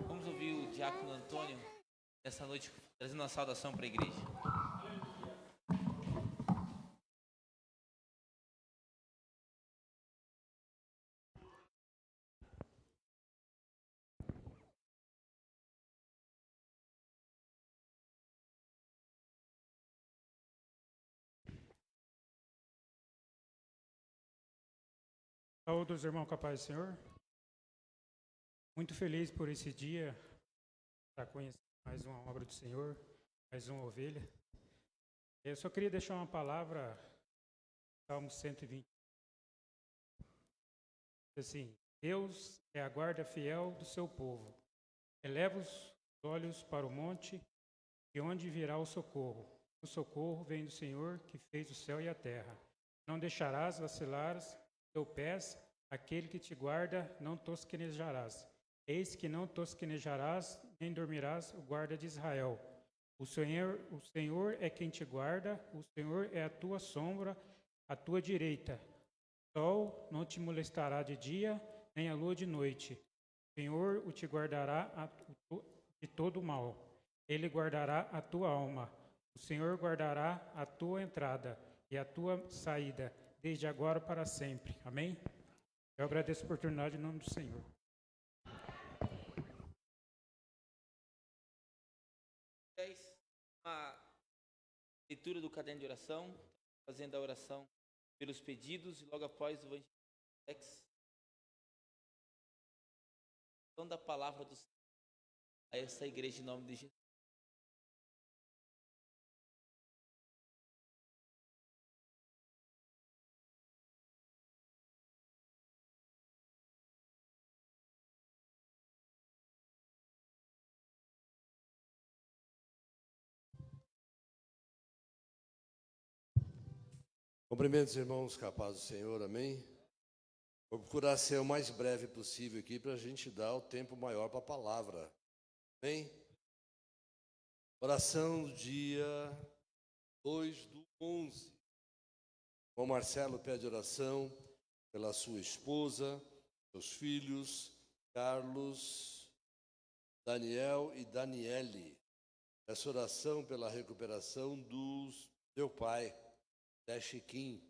Vamos ouvir o diácono Antônio essa noite trazendo uma saudação para a igreja. Saúde os irmãos com a paz do Senhor. Muito feliz por esse dia, estar conhecendo mais uma obra do Senhor, mais uma ovelha. Eu só queria deixar uma palavra, Salmo 120. Assim, Deus é a guarda fiel do seu povo. Eleva os olhos para o monte, de onde virá o socorro. O socorro vem do Senhor, que fez o céu e a terra. Não deixarás vacilar teu pés, aquele que te guarda, não tosquenejarás. Eis que não tosquenejarás, nem dormirás, o guarda de Israel. O Senhor é quem te guarda, o Senhor é a tua sombra, à tua direita. O sol não te molestará de dia, nem a lua de noite. O Senhor o te guardará de todo mal. Ele guardará a tua alma. O Senhor guardará a tua entrada e a tua saída, desde agora para sempre. Amém? Eu agradeço a oportunidade em nome do Senhor. Uma leitura do caderno de oração, fazendo a oração pelos pedidos e logo após o evangelho da palavra do Senhor a essa igreja em nome de Jesus. Cumprimentos, irmãos, com a paz do Senhor, amém? Vou procurar ser o mais breve possível aqui para a gente dar o tempo maior para a palavra, amém? Oração do dia 2/11. O Marcelo pede oração pela sua esposa, seus filhos, Carlos, Daniel e Daniele. Peço oração pela recuperação do seu pai, Chiquinho.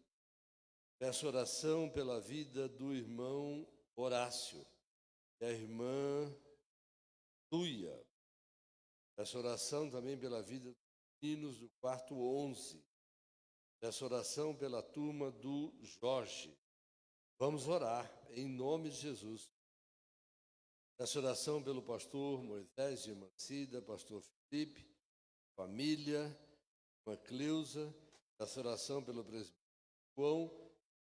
Peço oração pela vida do irmão Horácio e a irmã Luia. Essa oração também pela vida dos meninos do quarto 11. Essa oração pela turma do Jorge. Vamos orar em nome de Jesus. Essa oração pelo pastor Moisés de Mancida, pastor Felipe, família, irmã Cleusa. Essa oração pelo presbítero João,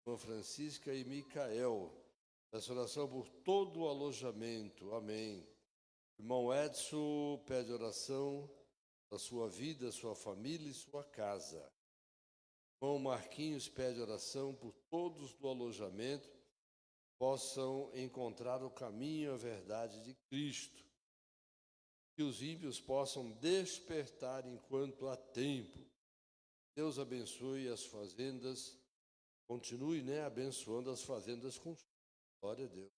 irmã Francisca e Micael. Essa oração por todo o alojamento. Amém. Irmão Edson pede oração da sua vida, sua família e sua casa. Irmão Marquinhos pede oração por todos do alojamento possam encontrar o caminho e a verdade de Cristo. Que os ímpios possam despertar enquanto há tempo. Deus abençoe as fazendas, continue abençoando as fazendas com glória a Deus.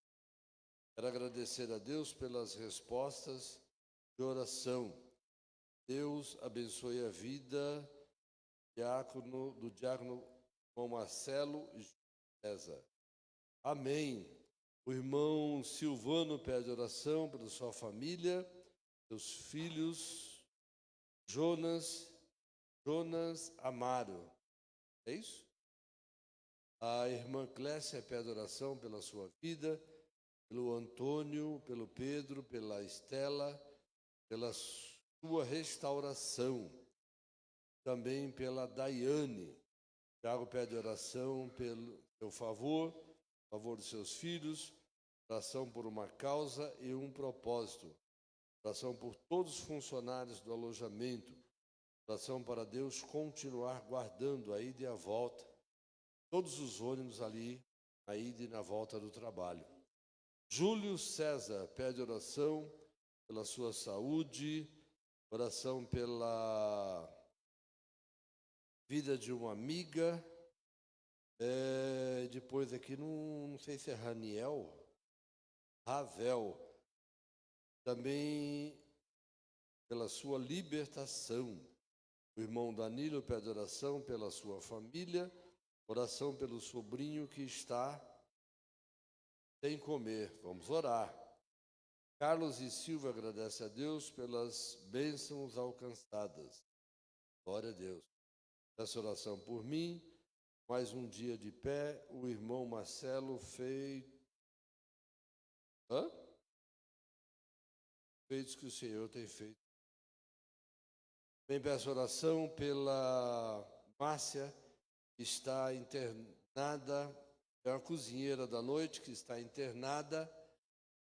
Quero agradecer a Deus pelas respostas de oração. Deus abençoe a vida do diácono João Marcelo e César. Amém. O irmão Silvano pede oração pela sua família, seus filhos, Jonas Amaro. É isso? A irmã Clécia pede oração pela sua vida, pelo Antônio, pelo Pedro, pela Estela, pela sua restauração. Também pela Daiane. Tiago pede oração pelo seu favor dos seus filhos, oração por uma causa e um propósito, oração por todos os funcionários do alojamento, oração para Deus continuar guardando a ida e a volta, todos os ônibus ali, a ida e na volta do trabalho. Júlio César pede oração pela sua saúde, oração pela vida de uma amiga. Depois aqui, não sei se é Ravel, também pela sua libertação. O irmão Danilo pede oração pela sua família, oração pelo sobrinho que está sem comer. Vamos orar. Carlos e Silva agradece a Deus pelas bênçãos alcançadas. Glória a Deus. Essa oração por mim. Mais um dia de pé, o irmão Marcelo feitos que o Senhor tem feito. Também peço oração pela Márcia, que está internada, é uma cozinheira da noite, que está internada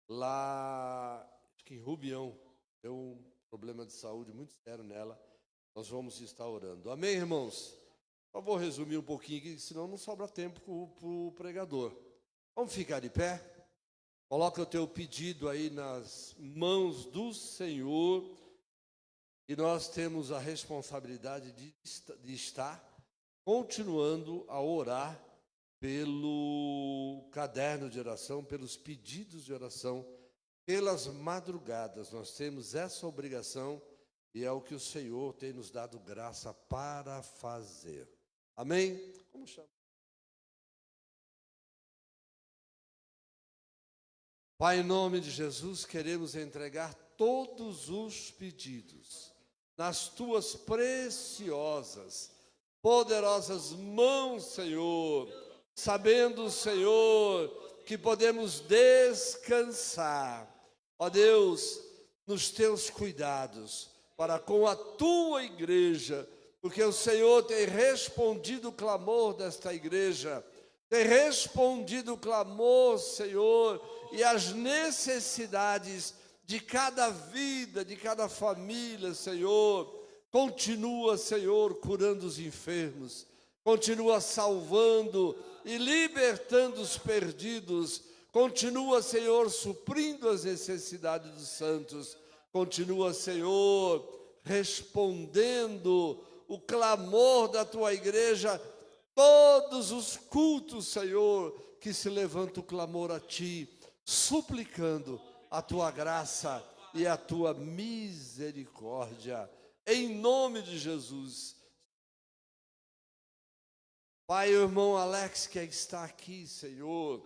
lá, acho que em Rubião. Deu um problema de saúde muito sério nela. Nós vamos estar orando. Amém, irmãos? Eu vou resumir um pouquinho aqui, senão não sobra tempo para o pregador. Vamos ficar de pé? Coloca o teu pedido aí nas mãos do Senhor. E nós temos a responsabilidade de estar continuando a orar pelo caderno de oração, pelos pedidos de oração, pelas madrugadas. Nós temos essa obrigação e é o que o Senhor tem nos dado graça para fazer. Amém? Como chama? Pai, em nome de Jesus, queremos entregar todos os pedidos nas tuas preciosas, poderosas mãos, Senhor, sabendo, Senhor, que podemos descansar, ó Deus, nos teus cuidados para com a tua igreja, porque o Senhor tem respondido o clamor desta igreja, tem respondido o clamor, Senhor, e as necessidades de cada vida, de cada família, Senhor. Continua, Senhor, curando os enfermos, continua salvando e libertando os perdidos, continua, Senhor, suprindo as necessidades dos santos, continua, Senhor, respondendo o clamor da tua igreja, todos os cultos, Senhor, que se levanta o clamor a ti, suplicando a tua graça e a tua misericórdia, em nome de Jesus. Pai, o irmão Alex que está aqui, Senhor,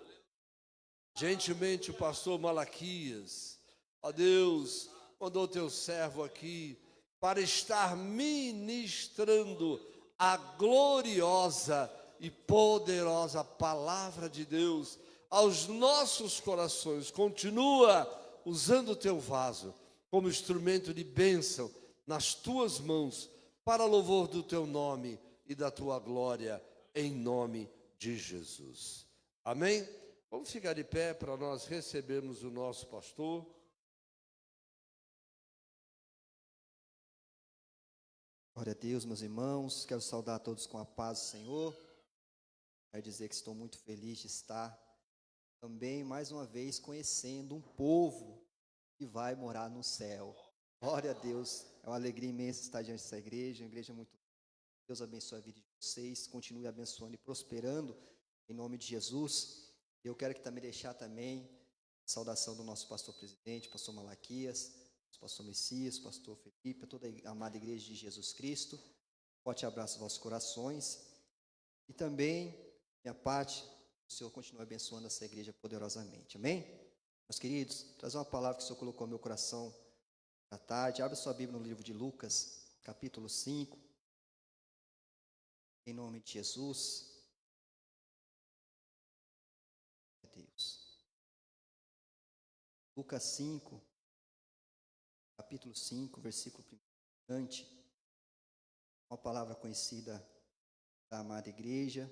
Gentilmente o pastor Malaquias, ó Deus, mandou teu servo aqui para estar ministrando a gloriosa e poderosa palavra de Deus aos nossos corações. Continua usando o teu vaso como instrumento de bênção nas tuas mãos, para louvor do teu nome e da tua glória, em nome de Jesus. Amém? Vamos ficar de pé para nós recebermos o nosso pastor. Glória a Deus, meus irmãos. Quero saudar a todos com a paz do Senhor. Quero dizer que estou muito feliz de estar também, mais uma vez, conhecendo um povo que vai morar no céu. Glória a Deus. É uma alegria imensa estar diante dessa igreja. Uma igreja muito... Deus abençoe a vida de vocês. Continue abençoando e prosperando em nome de Jesus. Eu quero que também deixar também a saudação do nosso pastor presidente, pastor Malaquias, pastor Messias, pastor Felipe, toda a amada igreja de Jesus Cristo. Forte abraço aos vossos corações. E também, minha parte, o Senhor continue abençoando essa igreja poderosamente. Amém? Meus queridos, trazer uma palavra que o Senhor colocou no meu coração à tarde. Abra sua Bíblia no livro de Lucas, capítulo 5. Em nome de Jesus. Deus. Lucas 5, capítulo 5, versículo 1. Uma palavra conhecida da amada igreja.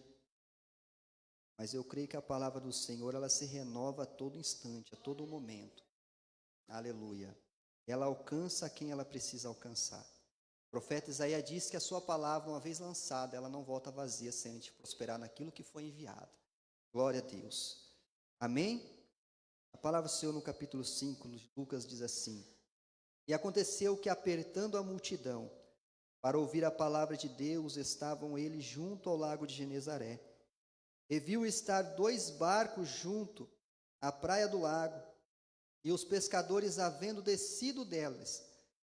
Mas eu creio que a palavra do Senhor, ela se renova a todo instante, a todo momento. Aleluia. Ela alcança quem ela precisa alcançar. O profeta Isaías diz que a sua palavra, uma vez lançada, ela não volta vazia sem antes prosperar naquilo que foi enviado. Glória a Deus. Amém? A palavra do Senhor no capítulo 5, Lucas diz assim: E aconteceu que, apertando a multidão, para ouvir a palavra de Deus, estavam eles junto ao lago de Genezaré. E viu estar 2 barcos junto à praia do lago, e os pescadores, havendo descido delas,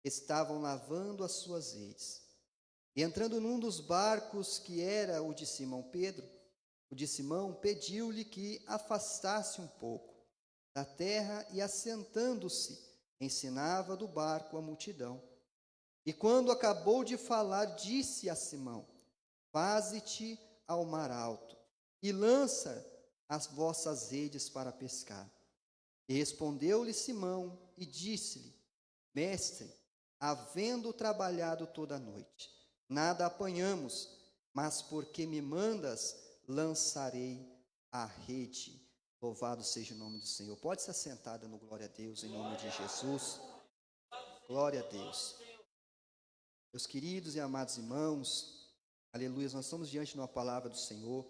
estavam lavando as suas redes. E entrando num dos barcos, que era o de Simão Pedro, o de Simão pediu-lhe que afastasse um pouco da terra e, assentando-se, ensinava do barco a multidão. E quando acabou de falar, disse a Simão: Faze-te ao mar alto e lança as vossas redes para pescar. E respondeu-lhe Simão e disse-lhe: Mestre, havendo trabalhado toda a noite, nada apanhamos, mas porque me mandas, lançarei a rede. Louvado seja o nome do Senhor. Pode se assentar dando glória a Deus em nome de Jesus. Glória a Deus. Meus queridos e amados irmãos, aleluia, nós estamos diante de uma palavra do Senhor.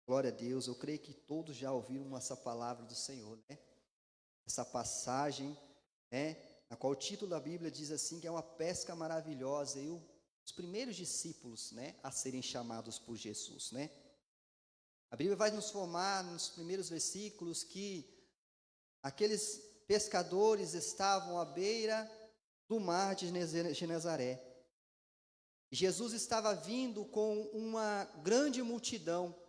Glória a Deus. Eu creio que todos já ouviram essa palavra do Senhor, né? Essa passagem, né? Na qual o título da Bíblia diz assim, que é uma pesca maravilhosa, e os primeiros discípulos, né, a serem chamados por Jesus, né? A Bíblia vai nos formar nos primeiros versículos que aqueles pescadores estavam à beira do mar de Genezaré. E Jesus estava vindo com uma grande multidão.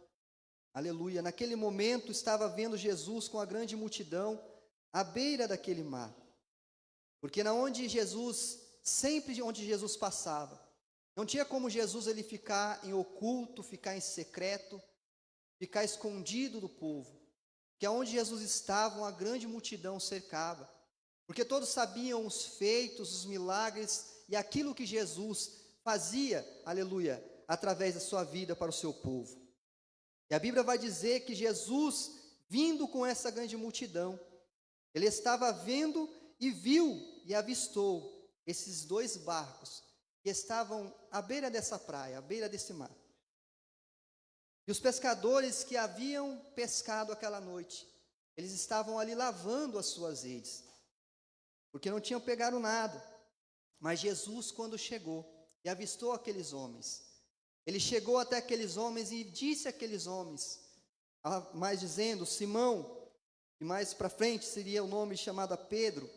Aleluia. Naquele momento estava vendo Jesus com a grande multidão à beira daquele mar. Porque sempre onde Jesus passava, não tinha como Jesus ele ficar em oculto, ficar em secreto, ficar escondido do povo. Que aonde Jesus estava, uma grande multidão cercava. Porque todos sabiam os feitos, os milagres e aquilo que Jesus fazia, aleluia, através da sua vida para o seu povo. E a Bíblia vai dizer que Jesus, vindo com essa grande multidão, ele estava vendo e viu e avistou esses 2 barcos que estavam à beira dessa praia, à beira desse mar. E os pescadores que haviam pescado aquela noite, eles estavam ali lavando as suas redes, porque não tinham pegado nada. Mas Jesus, quando chegou e avistou aqueles homens, ele chegou até aqueles homens e disse àqueles homens, mais dizendo, Simão, que mais para frente seria o nome chamado Pedro,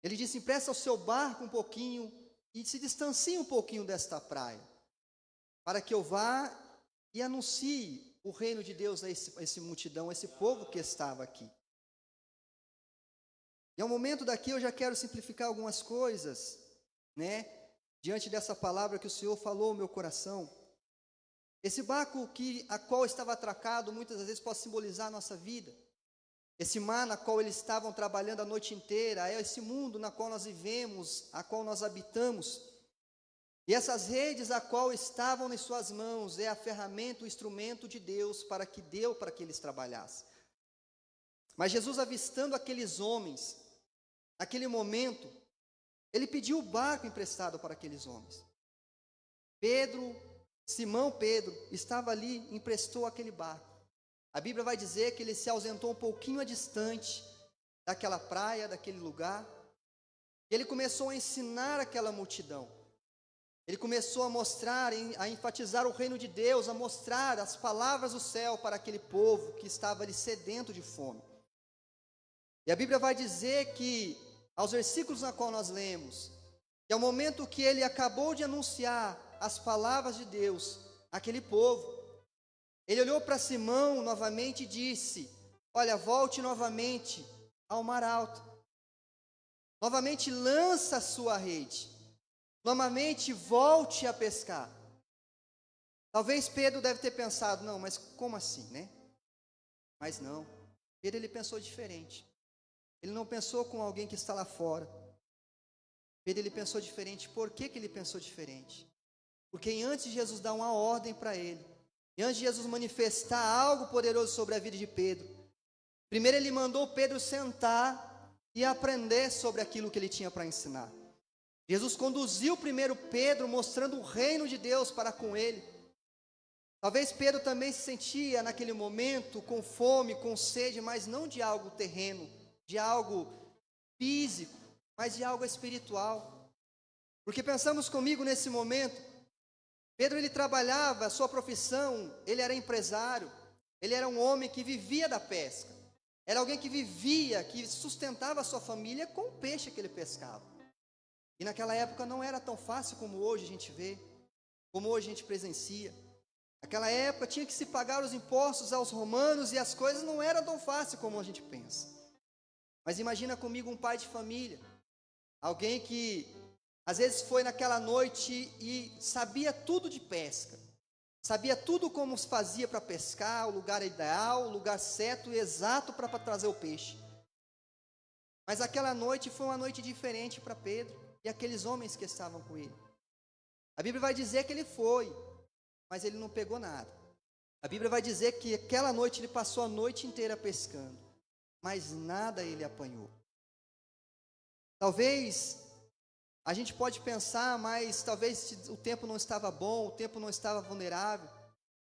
ele disse: empresta o seu barco um pouquinho e se distancie um pouquinho desta praia, para que eu vá e anuncie o reino de Deus a esse multidão, a esse povo que estava aqui. E ao momento daqui eu já quero simplificar algumas coisas, né? Diante dessa palavra que o Senhor falou ao meu coração. Esse barco a qual estava atracado, muitas das vezes pode simbolizar a nossa vida. Esse mar na qual eles estavam trabalhando a noite inteira, é esse mundo na qual nós vivemos, a qual nós habitamos. E essas redes a qual estavam em suas mãos, é a ferramenta, o instrumento de Deus para que eles trabalhassem. Mas Jesus, avistando aqueles homens, naquele momento, ele pediu o barco emprestado para aqueles homens. Simão Pedro, estava ali, emprestou aquele barco. A Bíblia vai dizer que ele se ausentou um pouquinho distante daquela praia, daquele lugar. E ele começou a ensinar aquela multidão. Ele começou a mostrar, a enfatizar o reino de Deus, a mostrar as palavras do céu para aquele povo que estava ali sedento de fome. E a Bíblia vai dizer que, aos versículos na qual nós lemos, que ao momento que ele acabou de anunciar as palavras de Deus àquele povo, ele olhou para Simão novamente e disse: olha, volte novamente ao mar alto. Novamente lança a sua rede. Novamente volte a pescar. Talvez Pedro deve ter pensado: não, mas como assim, né? Mas não. Pedro, ele pensou diferente. Ele não pensou com alguém que está lá fora. Pedro, ele pensou diferente. Por que ele pensou diferente? Porque antes de Jesus dar uma ordem para ele, e antes de Jesus manifestar algo poderoso sobre a vida de Pedro, primeiro ele mandou Pedro sentar e aprender sobre aquilo que ele tinha para ensinar. Jesus conduziu primeiro Pedro, mostrando o reino de Deus para com ele. Talvez Pedro também se sentia naquele momento com fome, com sede, mas não de algo terreno, de algo físico, mas de algo espiritual. Porque pensamos comigo nesse momento, Pedro, ele trabalhava, a sua profissão, ele era empresário, ele era um homem que vivia da pesca, era alguém que vivia, que sustentava a sua família com o peixe que ele pescava. E naquela época não era tão fácil como hoje a gente vê, como hoje a gente presencia. Naquela época tinha que se pagar os impostos aos romanos e as coisas não eram tão fáceis como a gente pensa. Mas imagina comigo um pai de família, alguém que às vezes foi naquela noite e sabia tudo de pesca, sabia tudo como se fazia para pescar, o lugar ideal, o lugar certo e exato para trazer o peixe. Mas aquela noite foi uma noite diferente para Pedro e aqueles homens que estavam com ele. A Bíblia vai dizer que ele foi, mas ele não pegou nada. A Bíblia vai dizer que aquela noite ele passou a noite inteira pescando, mas nada ele apanhou. Talvez a gente pode pensar, mas talvez o tempo não estava bom, o tempo não estava vulnerável.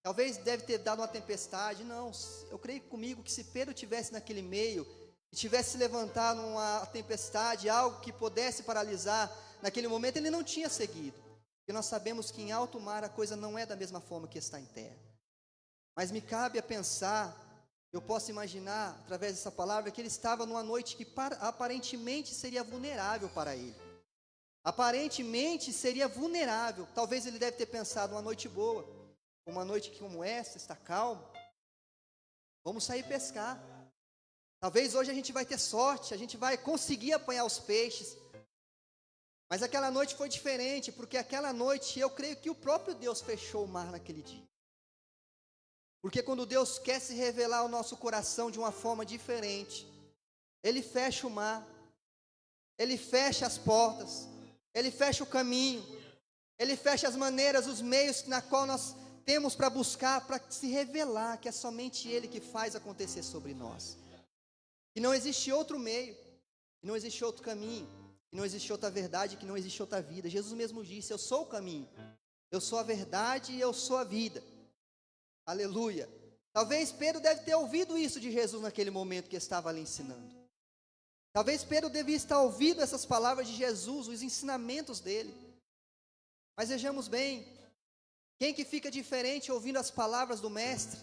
Talvez deve ter dado uma tempestade. Não, eu creio comigo que se Pedro tivesse naquele meio e tivesse levantado uma tempestade, algo que pudesse paralisar naquele momento, ele não tinha seguido. Porque nós sabemos que em alto mar a coisa não é da mesma forma que está em terra. Mas me cabe a pensar, eu posso imaginar, através dessa palavra, que ele estava numa noite que aparentemente seria vulnerável para ele. Aparentemente seria vulnerável. Talvez ele deve ter pensado: uma noite boa, uma noite como esta, está calmo, vamos sair pescar. Talvez hoje a gente vai ter sorte, a gente vai conseguir apanhar os peixes. Mas aquela noite foi diferente, porque aquela noite eu creio que o próprio Deus fechou o mar naquele dia. Porque quando Deus quer se revelar ao nosso coração de uma forma diferente, Ele fecha o mar, Ele fecha as portas, Ele fecha o caminho, Ele fecha as maneiras, os meios na qual nós temos para buscar, para se revelar que é somente Ele que faz acontecer sobre nós. Que não existe outro meio, que não existe outro caminho, que não existe outra verdade, que não existe outra vida. Jesus mesmo disse: eu sou o caminho, eu sou a verdade e eu sou a vida. Aleluia. Talvez Pedro deve ter ouvido isso de Jesus naquele momento que estava ali ensinando. Talvez Pedro devia estar ouvindo essas palavras de Jesus, os ensinamentos dele. Mas vejamos bem, quem que fica diferente ouvindo as palavras do Mestre?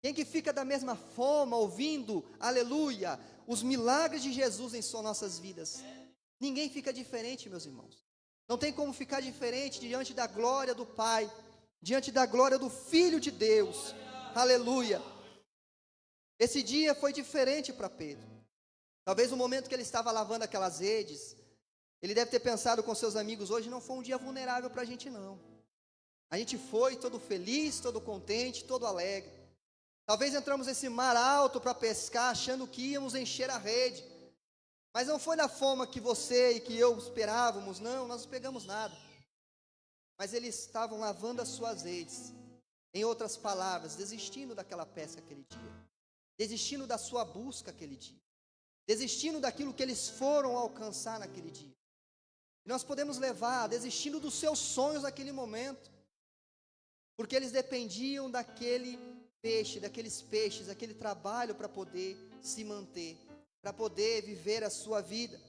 Quem que fica da mesma forma ouvindo, aleluia, os milagres de Jesus em nossas vidas? Ninguém fica diferente, meus irmãos. Não tem como ficar diferente diante da glória do Pai, diante da glória do Filho de Deus, Aleluia. Esse dia foi diferente para Pedro. Talvez no momento que ele estava lavando aquelas redes, ele deve ter pensado com seus amigos, hoje não foi um dia vulnerável para a gente não. A gente foi todo feliz, todo contente, todo alegre. Talvez entramos nesse mar alto para pescar, achando que íamos encher a rede. Mas não foi da forma que você e que eu esperávamos, não, nós não pegamos nada. Mas eles estavam lavando as suas redes. Em outras palavras, desistindo daquela pesca aquele dia. Desistindo da sua busca aquele dia. Desistindo daquilo que eles foram alcançar naquele dia. E nós podemos levar, desistindo dos seus sonhos naquele momento. Porque eles dependiam daquele peixe, daqueles peixes, daquele trabalho para poder se manter, para poder viver a sua vida.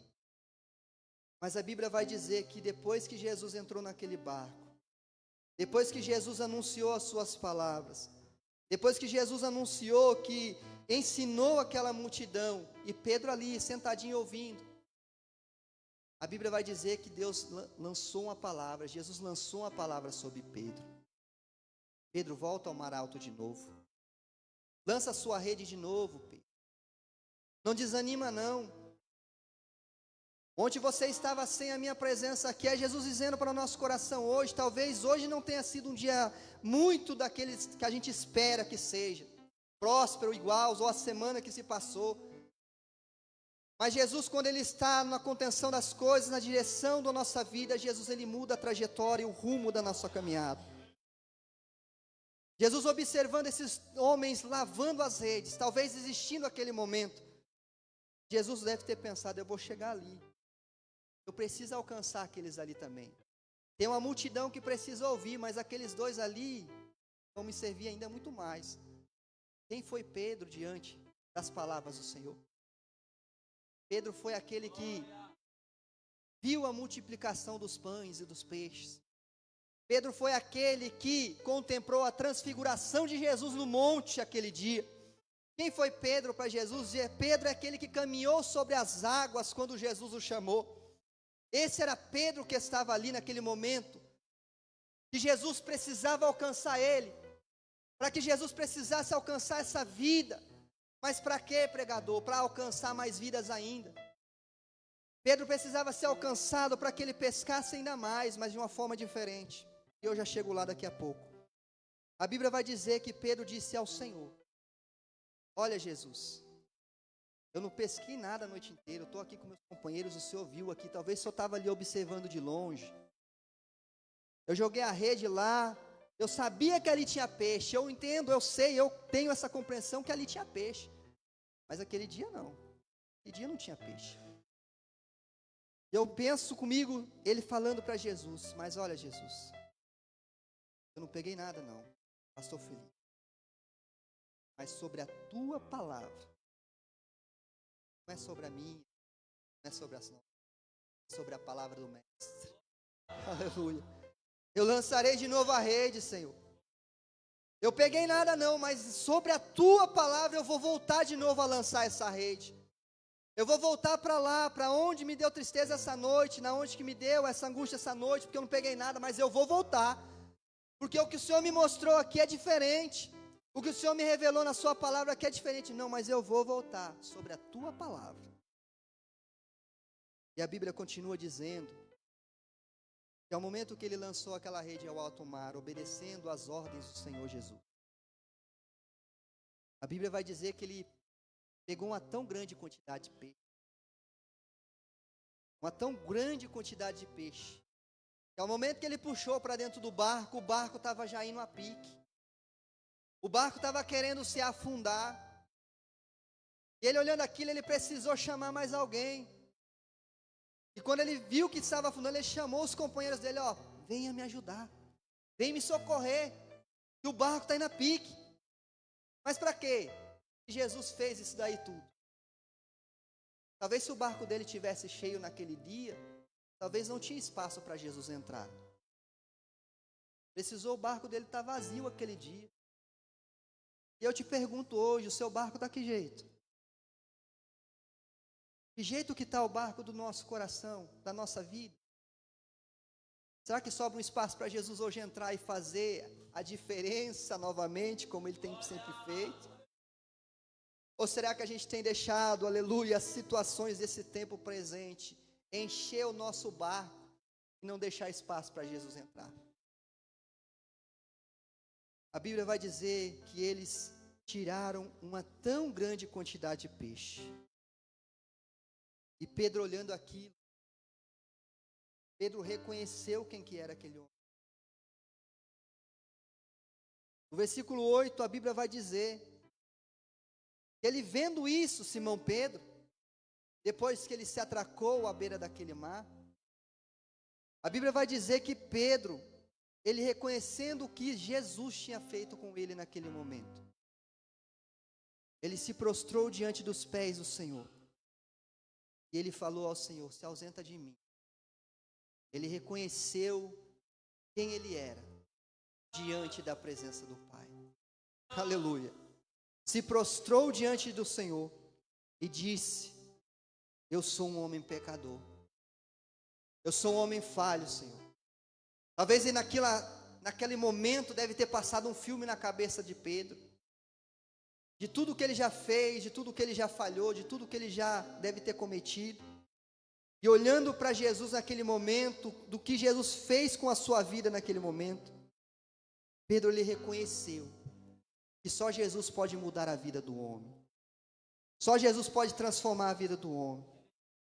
Mas a Bíblia vai dizer que depois que Jesus entrou naquele barco, depois que Jesus anunciou as suas palavras, depois que Jesus anunciou que ensinou aquela multidão, e Pedro ali sentadinho ouvindo, a Bíblia vai dizer que Deus lançou uma palavra, Jesus lançou uma palavra sobre Pedro. Pedro, volta ao mar alto de novo. Lança a sua rede de novo, Pedro. Não desanima não. Onde você estava sem a minha presença aqui, é Jesus dizendo para o nosso coração hoje, talvez hoje não tenha sido um dia muito daqueles que a gente espera que seja, próspero, igual, ou a semana que se passou. Mas Jesus, quando Ele está na contenção das coisas, na direção da nossa vida, Jesus, Ele muda a trajetória e o rumo da nossa caminhada. Jesus observando esses homens lavando as redes, talvez existindo aquele momento, Jesus deve ter pensado, eu vou chegar ali, eu preciso alcançar aqueles ali também. Tem uma multidão que precisa ouvir, mas aqueles dois ali vão me servir ainda muito mais. Quem foi Pedro diante das palavras do Senhor? Pedro foi aquele que viu a multiplicação dos pães e dos peixes. Pedro foi aquele que contemplou a transfiguração de Jesus no monte aquele dia. Quem foi Pedro para Jesus? Pedro é aquele que caminhou sobre as águas quando Jesus o chamou. Esse era Pedro que estava ali naquele momento, que Jesus precisava alcançar ele, para que Jesus precisasse alcançar essa vida. Mas para quê, pregador? Para alcançar mais vidas ainda. Pedro precisava ser alcançado para que ele pescasse ainda mais, mas de uma forma diferente. E eu já chego lá daqui a pouco. A Bíblia vai dizer que Pedro disse ao Senhor, olha Jesus, eu não pesquei nada a noite inteira, eu estou aqui com meus companheiros, o Senhor viu aqui, talvez o Senhor estava ali observando de longe. Eu joguei a rede lá, eu sabia que ali tinha peixe, eu entendo, eu sei, eu tenho essa compreensão que ali tinha peixe. Mas aquele dia não, aquele dia não tinha peixe. Eu penso comigo, ele falando para Jesus, mas olha Jesus, eu não peguei nada não, pastor Felipe, mas sobre a tua palavra, não é sobre a minha, não é sobre a nossa, é sobre a palavra do mestre. Aleluia. Eu lançarei de novo a rede, Senhor. Eu peguei nada não, mas sobre a tua palavra eu vou voltar de novo a lançar essa rede. Eu vou voltar para lá, para onde me deu tristeza essa noite, na onde que me deu essa angústia essa noite, porque eu não peguei nada, mas eu vou voltar. Porque o que o Senhor me mostrou aqui é diferente. O que o Senhor me revelou na sua palavra aqui é diferente. Não, mas eu vou voltar sobre a tua palavra. E a Bíblia continua dizendo que ao momento que ele lançou aquela rede ao alto mar, obedecendo às ordens do Senhor Jesus, a Bíblia vai dizer que ele pegou uma tão grande quantidade de peixe, que ao momento que ele puxou para dentro do barco, o barco estava já indo a pique, o barco estava querendo se afundar, e ele olhando aquilo, ele precisou chamar mais alguém. E quando ele viu que estava afundando, ele chamou os companheiros dele, ó, venha me ajudar, vem me socorrer, que o barco está indo a pique. Mas para quê? E Jesus fez isso daí tudo. Talvez se o barco dele tivesse cheio naquele dia, talvez não tinha espaço para Jesus entrar. Precisou o barco dele estar vazio aquele dia. E eu te pergunto hoje, o seu barco está que jeito? Que jeito que está o barco do nosso coração, da nossa vida? Será que sobra um espaço para Jesus hoje entrar e fazer a diferença novamente, como Ele tem sempre feito? Ou será que a gente tem deixado, aleluia, as situações desse tempo presente, encher o nosso barco e não deixar espaço para Jesus entrar? A Bíblia vai dizer que eles tiraram uma tão grande quantidade de peixe. E Pedro, olhando aquilo, Pedro reconheceu quem que era aquele homem. No versículo 8, a Bíblia vai dizer que ele, vendo isso, Simão Pedro, depois que ele se atracou à beira daquele mar, a Bíblia vai dizer que Pedro, ele reconhecendo o que Jesus tinha feito com ele naquele momento, ele se prostrou diante dos pés do Senhor. E ele falou ao Senhor: se ausenta de mim. Ele reconheceu quem ele era diante da presença do Pai. Aleluia. Se prostrou diante do Senhor e disse: eu sou um homem pecador. Eu sou um homem falho, Senhor. Talvez naquele momento deve ter passado um filme na cabeça de Pedro, de tudo que ele já fez, de tudo que ele já falhou, de tudo que ele já deve ter cometido. E olhando para Jesus naquele momento, do que Jesus fez com a sua vida naquele momento, Pedro lhe reconheceu que só Jesus pode mudar a vida do homem. Só Jesus pode transformar a vida do homem.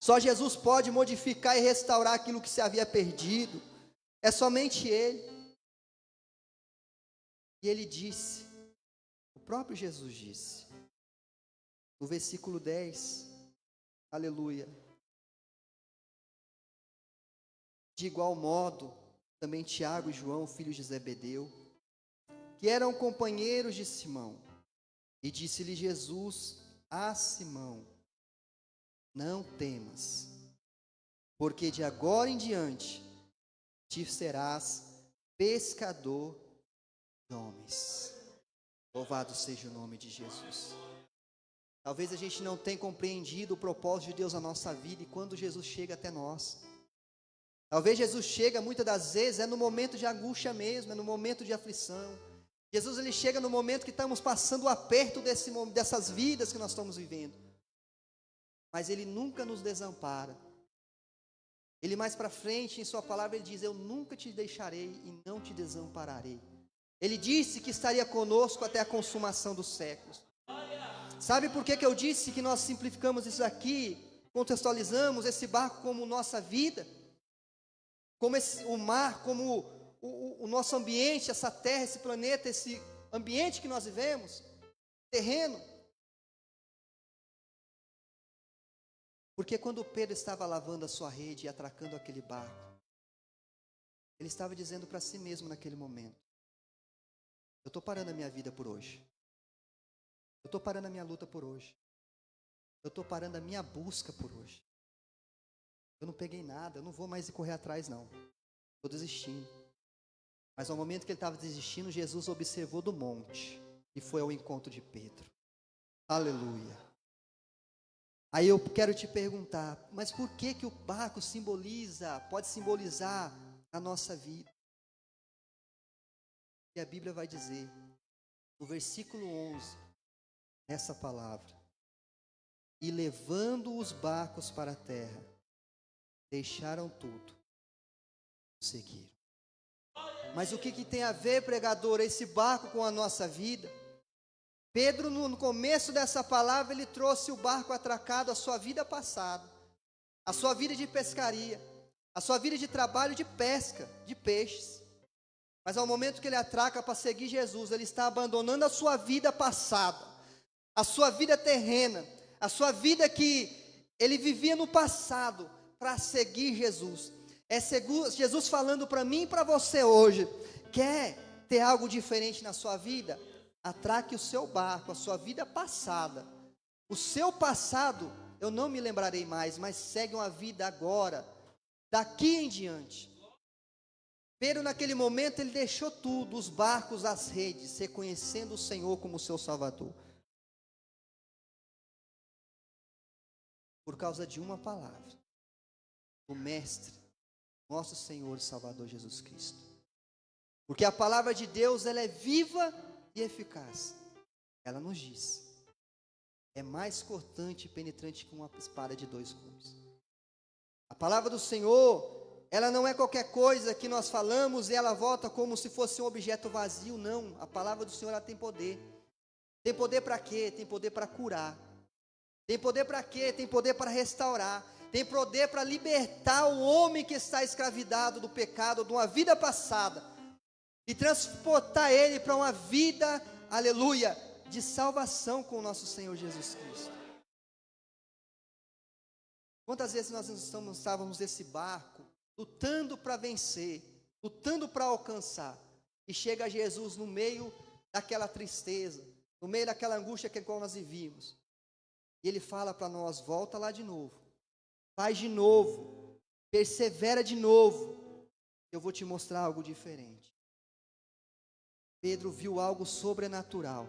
Só Jesus pode modificar e restaurar aquilo que se havia perdido. É somente Ele. E Ele disse, o próprio Jesus disse, no versículo 10, aleluia: de igual modo, também Tiago e João, filhos de Zebedeu, que eram companheiros de Simão, e disse-lhe Jesus a Simão: não temas, porque de agora em diante te serás pescador de homens. Louvado seja o nome de Jesus. Talvez a gente não tenha compreendido o propósito de Deus na nossa vida, e quando Jesus chega até nós, talvez Jesus chega muitas das vezes no momento de angústia mesmo, no momento de aflição. Jesus, ele chega no momento que estamos passando o aperto dessas vidas que nós estamos vivendo. Mas Ele nunca nos desampara. Ele mais para frente, em sua palavra, Ele diz: eu nunca te deixarei e não te desampararei. Ele disse que estaria conosco até a consumação dos séculos. Sabe por que eu disse que nós simplificamos isso aqui, contextualizamos esse barco como nossa vida? Como o mar, como o nosso ambiente, essa terra, esse planeta, esse ambiente que nós vivemos, terreno. Porque quando Pedro estava lavando a sua rede e atracando aquele barco, ele estava dizendo para si mesmo naquele momento: eu estou parando a minha vida por hoje. Eu estou parando a minha luta por hoje. Eu estou parando a minha busca por hoje. Eu não peguei nada, eu não vou mais correr atrás não. Estou desistindo. Mas ao momento que ele estava desistindo, Jesus observou do monte e foi ao encontro de Pedro. Aleluia. Aí eu quero te perguntar, mas por que o barco pode simbolizar a nossa vida? E a Bíblia vai dizer, no versículo 11, essa palavra: e levando os barcos para a terra, deixaram tudo, seguiram. Mas o que tem a ver, pregador, esse barco com a nossa vida? Pedro, no começo dessa palavra, ele trouxe o barco atracado à sua vida passada, a sua vida de pescaria, a sua vida de trabalho de pesca, de peixes. Mas ao momento que ele atraca para seguir Jesus, ele está abandonando a sua vida passada, a sua vida terrena, a sua vida que ele vivia no passado, para seguir Jesus. É Jesus falando para mim e para você hoje: quer ter algo diferente na sua vida? Atraque o seu barco, a sua vida passada. O seu passado eu não me lembrarei mais, mas segue uma vida agora, daqui em diante. Pedro, naquele momento, ele deixou tudo, os barcos, as redes, reconhecendo o Senhor como seu Salvador. Por causa de uma palavra, o Mestre, nosso Senhor e Salvador Jesus Cristo. Porque a palavra de Deus, ela é viva e eficaz. Ela nos diz: é mais cortante e penetrante que uma espada de 2 gumes. A palavra do Senhor, ela não é qualquer coisa que nós falamos e ela volta como se fosse um objeto vazio, não. A palavra do Senhor, ela tem poder. Tem poder para quê? Tem poder para curar. Tem poder para quê? Tem poder para restaurar. Tem poder para libertar o homem que está escravidado do pecado, de uma vida passada, e transportar ele para uma vida, aleluia, de salvação com o nosso Senhor Jesus Cristo. Quantas vezes nós estávamos nesse barco, lutando para vencer, lutando para alcançar, e chega Jesus no meio daquela tristeza, no meio daquela angústia que nós vivíamos, e Ele fala para nós: volta lá de novo, faz de novo, persevera de novo, eu vou te mostrar algo diferente. Pedro viu algo sobrenatural.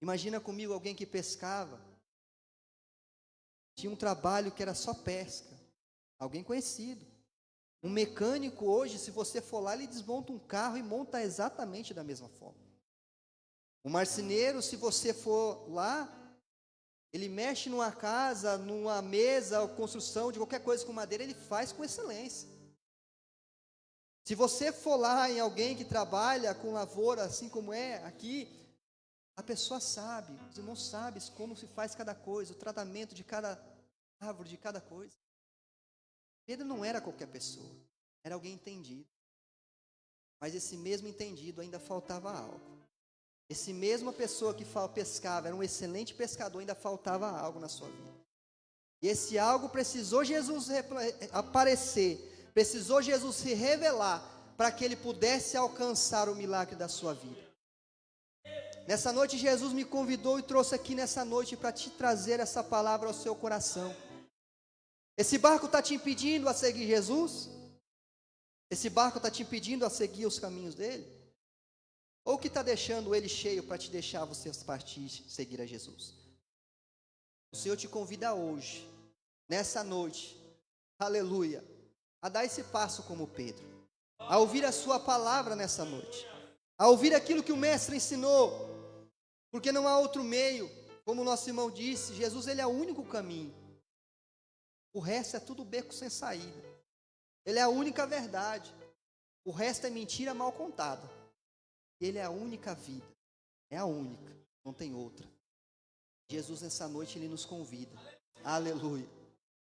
Imagina comigo alguém que pescava, tinha um trabalho que era só pesca, alguém conhecido. Um mecânico hoje, se você for lá, ele desmonta um carro e monta exatamente da mesma forma. Um marceneiro, se você for lá, ele mexe numa casa, numa mesa, ou construção de qualquer coisa com madeira, ele faz com excelência. Se você for lá em alguém que trabalha com lavoura, assim como é aqui, a pessoa sabe, os irmãos sabem como se faz cada coisa, o tratamento de cada árvore, de cada coisa. Pedro não era qualquer pessoa, era alguém entendido. Mas esse mesmo entendido ainda faltava algo. Esse mesma pessoa que pescava, era um excelente pescador, ainda faltava algo na sua vida. E esse algo precisou Jesus aparecer, precisou Jesus se revelar, para que ele pudesse alcançar o milagre da sua vida. Nessa noite Jesus me convidou e trouxe aqui nessa noite para te trazer essa palavra ao seu coração. Esse barco está te impedindo a seguir Jesus? Esse barco está te impedindo a seguir os caminhos dele? Ou que está deixando ele cheio para te deixar você partir seguir a Jesus? O Senhor te convida hoje, nessa noite, aleluia, a dar esse passo como Pedro, a ouvir a sua palavra nessa noite, a ouvir aquilo que o mestre ensinou, porque não há outro meio, como o nosso irmão disse, Jesus ele é o único caminho, o resto é tudo beco sem saída, ele é a única verdade, o resto é mentira mal contada, ele é a única vida, é a única, não tem outra. Jesus nessa noite ele nos convida, aleluia,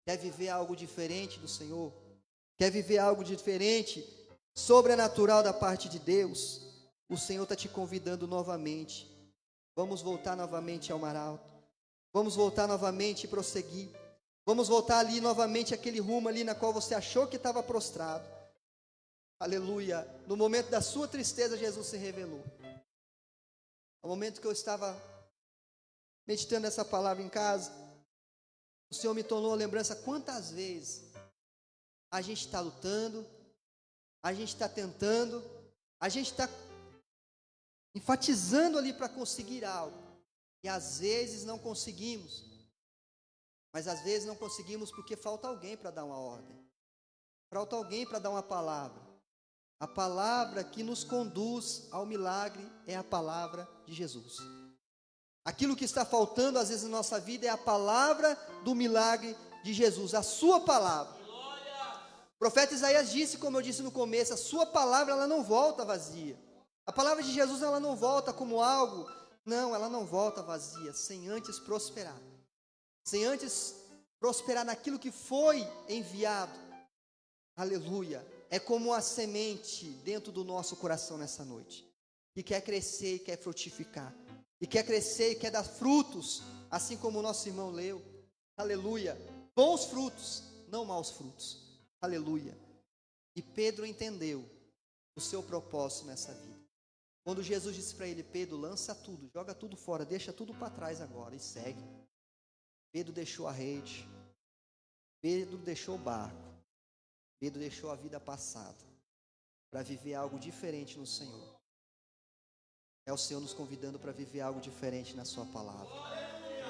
quer viver algo diferente do Senhor? Quer viver algo diferente, sobrenatural da parte de Deus? O Senhor está te convidando novamente. Vamos voltar novamente ao mar alto. Vamos voltar novamente e prosseguir. Vamos voltar ali novamente aquele rumo ali na qual você achou que estava prostrado. Aleluia. No momento da sua tristeza, Jesus se revelou. No momento que eu estava meditando essa palavra em casa, o Senhor me tornou a lembrança quantas vezes a gente está lutando, a gente está tentando, a gente está enfatizando ali para conseguir algo, e às vezes não conseguimos, mas às vezes não conseguimos porque falta alguém para dar uma ordem, falta alguém para dar uma palavra. A palavra que nos conduz ao milagre é a palavra de Jesus. Aquilo que está faltando às vezes na nossa vida é a palavra do milagre de Jesus, a sua palavra. O profeta Isaías disse, como eu disse no começo, a sua palavra ela não volta vazia. A palavra de Jesus ela não volta como algo, não, ela não volta vazia, sem antes prosperar. Sem antes prosperar naquilo que foi enviado. Aleluia. É como a semente dentro do nosso coração nessa noite, que quer crescer e quer frutificar, e quer crescer e quer dar frutos, assim como o nosso irmão leu. Aleluia. Bons frutos, não maus frutos. Aleluia. E Pedro entendeu o seu propósito nessa vida. Quando Jesus disse para ele: Pedro, lança tudo, joga tudo fora, deixa tudo para trás agora e segue. Pedro deixou a rede, Pedro deixou o barco, Pedro deixou a vida passada para viver algo diferente no Senhor. É o Senhor nos convidando para viver algo diferente na sua palavra.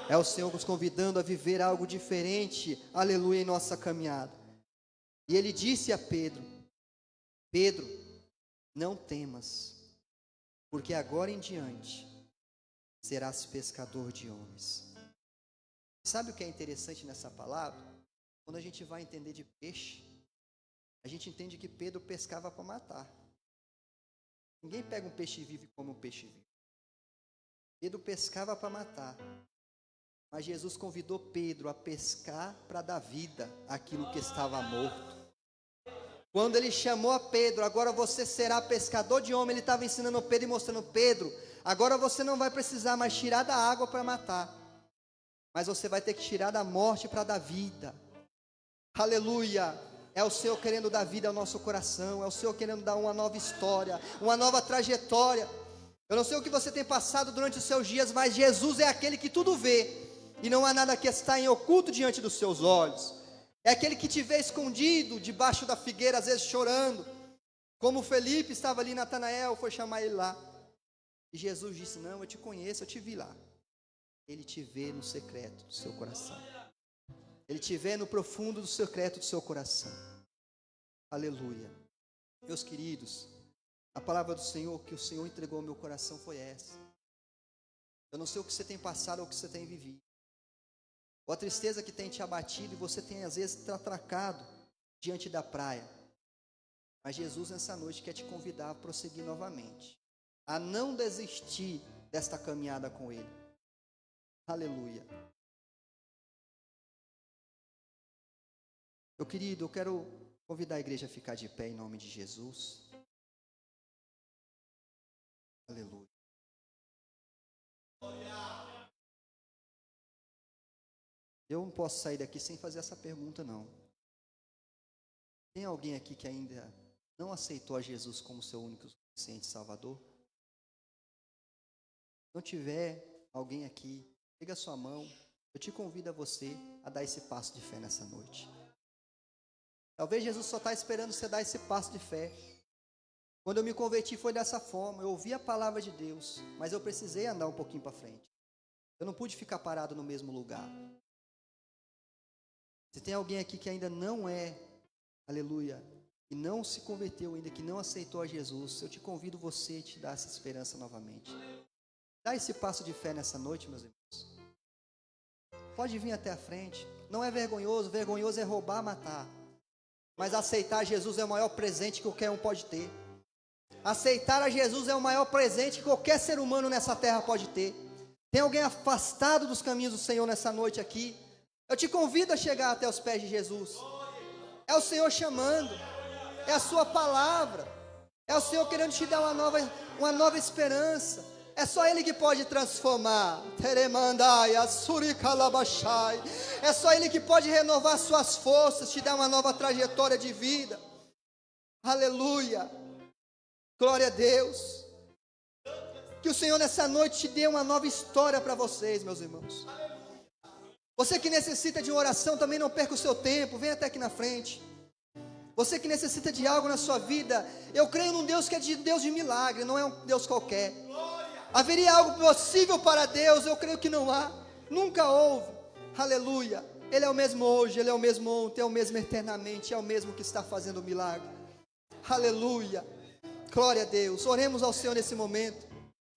É o Senhor nos convidando a viver algo diferente, aleluia, em nossa caminhada. E ele disse a Pedro: Pedro, não temas, porque agora em diante serás pescador de homens. Sabe o que é interessante nessa palavra? Quando a gente vai entender de peixe, a gente entende que Pedro pescava para matar. Ninguém pega um peixe vivo e come um peixe vivo. Pedro pescava para matar. Mas Jesus convidou Pedro a pescar para dar vida àquilo que estava morto. Quando ele chamou a Pedro, agora você será pescador de homem, ele estava ensinando Pedro e mostrando: Pedro, agora você não vai precisar mais tirar da água para matar, mas você vai ter que tirar da morte para dar vida. Aleluia! É o Senhor querendo dar vida ao nosso coração, é o Senhor querendo dar uma nova história, uma nova trajetória. Eu não sei o que você tem passado durante os seus dias, mas Jesus é aquele que tudo vê, e não há nada que está em oculto diante dos seus olhos. É aquele que te vê escondido debaixo da figueira, às vezes chorando, como Felipe estava ali, Natanael foi chamar ele lá, e Jesus disse: não, eu te conheço, eu te vi lá. Ele te vê no secreto do seu coração, ele te vê no profundo do secreto do seu coração. Aleluia. Meus queridos, a palavra do Senhor que o Senhor entregou ao meu coração foi essa. Eu não sei o que você tem passado ou o que você tem vivido, ou a tristeza que tem te abatido, e você tem às vezes atracado diante da praia. Mas Jesus nessa noite quer te convidar a prosseguir novamente, a não desistir desta caminhada com Ele. Aleluia. Meu querido, eu quero convidar a igreja a ficar de pé em nome de Jesus. Aleluia. Eu não posso sair daqui sem fazer essa pergunta, não. Tem alguém aqui que ainda não aceitou a Jesus como seu único e suficiente Salvador? Se não tiver alguém aqui, pega a sua mão. Eu te convido a você a dar esse passo de fé nessa noite. Talvez Jesus só está esperando você dar esse passo de fé. Quando eu me converti foi dessa forma. Eu ouvi a palavra de Deus, mas eu precisei andar um pouquinho para frente. Eu não pude ficar parado no mesmo lugar. Se tem alguém aqui que ainda não é, aleluia, e não se converteu ainda, que não aceitou a Jesus, eu te convido você a te dar essa esperança novamente. Dá esse passo de fé nessa noite, meus irmãos. Pode vir até a frente. Não é vergonhoso, vergonhoso é roubar, matar. Mas aceitar Jesus é o maior presente que qualquer um pode ter. Aceitar a Jesus é o maior presente que qualquer ser humano nessa terra pode ter. Tem alguém afastado dos caminhos do Senhor nessa noite aqui? Eu te convido a chegar até os pés de Jesus. É o Senhor chamando, é a sua palavra, é o Senhor querendo te dar uma nova esperança. É só Ele que pode transformar. É só Ele que pode renovar suas forças, te dar uma nova trajetória de vida. Aleluia. Glória a Deus. Que o Senhor nessa noite te dê uma nova história para vocês, meus irmãos. Você que necessita de uma oração, também não perca o seu tempo, vem até aqui na frente. Você que necessita de algo na sua vida, eu creio num Deus que é Deus de milagre, não é um Deus qualquer. Haveria algo possível para Deus? Eu creio que não há, nunca houve. Aleluia. Ele é o mesmo hoje, Ele é o mesmo ontem, é o mesmo eternamente, é o mesmo que está fazendo o milagre. Aleluia. Glória a Deus. Oremos ao Senhor nesse momento.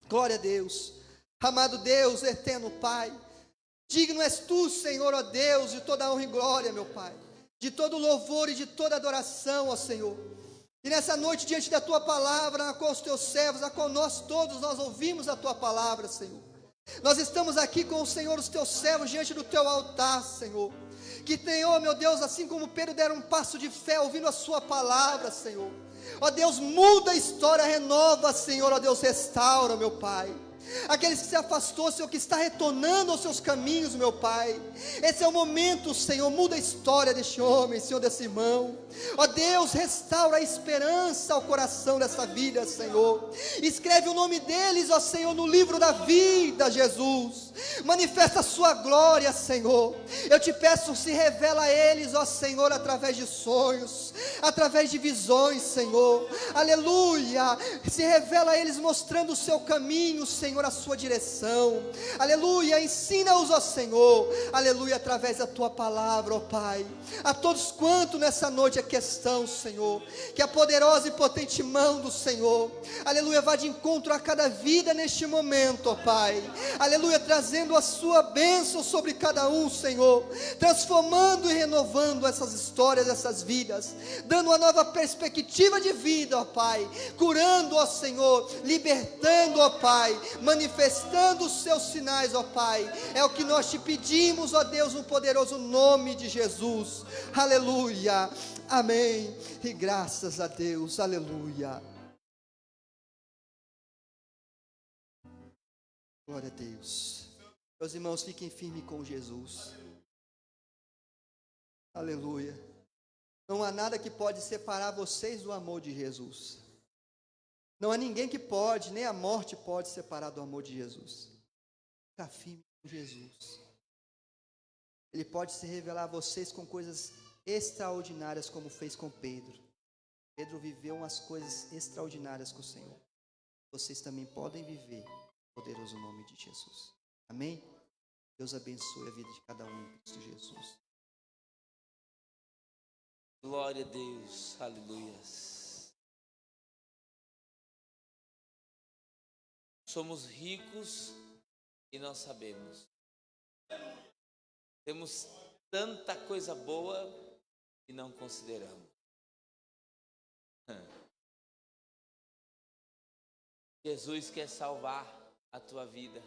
Glória a Deus. Amado Deus, eterno Pai, digno és Tu, Senhor, ó Deus, de toda honra e glória, meu Pai, de todo louvor e de toda adoração, ó Senhor. E nessa noite, diante da Tua palavra, na qual os Teus servos, na qual nós todos, nós ouvimos a Tua palavra, Senhor. Nós estamos aqui com o Senhor, os Teus servos, diante do Teu altar, Senhor. Que Senhor, meu Deus, assim como Pedro deram um passo de fé, ouvindo a Sua palavra, Senhor. Ó Deus, muda a história, renova, Senhor, ó Deus, restaura, meu Pai. Aqueles que se afastou, Senhor, que está retornando aos seus caminhos, meu Pai. Esse é o momento, Senhor, muda a história deste homem, Senhor, desse irmão. Ó Deus, restaura a esperança ao coração dessa vida, Senhor. Escreve o nome deles, ó Senhor, no livro da vida, Jesus. Manifesta a sua glória, Senhor. Eu te peço, se revela a eles, ó Senhor, através de sonhos, através de visões, Senhor. Aleluia. Se revela a eles mostrando o seu caminho, Senhor. Senhor, a sua direção. Aleluia, ensina-os, ó Senhor, aleluia, através da tua palavra, ó Pai. A todos quanto nessa noite a questão, Senhor, que a poderosa e potente mão do Senhor, aleluia, vá de encontro a cada vida neste momento, ó Pai. Aleluia, trazendo a sua bênção sobre cada um, Senhor, transformando e renovando essas histórias, essas vidas, dando uma nova perspectiva de vida, ó Pai, curando, ó Senhor, libertando, ó Pai, manifestando os seus sinais, ó Pai. É o que nós te pedimos, ó Deus, no poderoso nome de Jesus. Aleluia, amém, e graças a Deus, aleluia. Glória a Deus. Meus irmãos, fiquem firmes com Jesus. Aleluia. Não há nada que pode separar vocês do amor de Jesus. Não há ninguém que pode, nem a morte pode separar do amor de Jesus. Fica firme com Jesus. Ele pode se revelar a vocês com coisas extraordinárias, como fez com Pedro. Pedro viveu umas coisas extraordinárias com o Senhor. Vocês também podem viver no poderoso nome de Jesus. Amém? Deus abençoe a vida de cada um em Cristo Jesus. Glória a Deus, aleluias. Somos ricos e não sabemos. Temos tanta coisa boa e não consideramos. Jesus quer salvar a tua vida.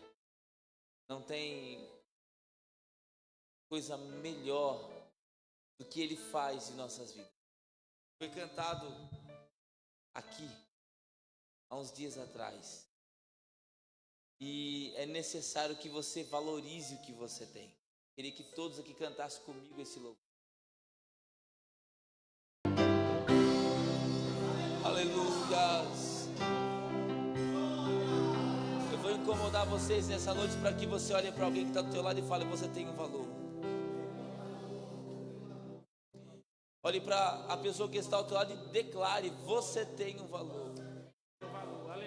Não tem coisa melhor do que Ele faz em nossas vidas. Foi cantado aqui há uns dias atrás. E é necessário que você valorize o que você tem. Queria que todos aqui cantassem comigo esse louvor. Aleluias. Eu vou incomodar vocês nessa noite para que você olhe para alguém que está do teu lado e fale: você tem um valor. Olhe para a pessoa que está ao teu lado e declare: você tem um valor.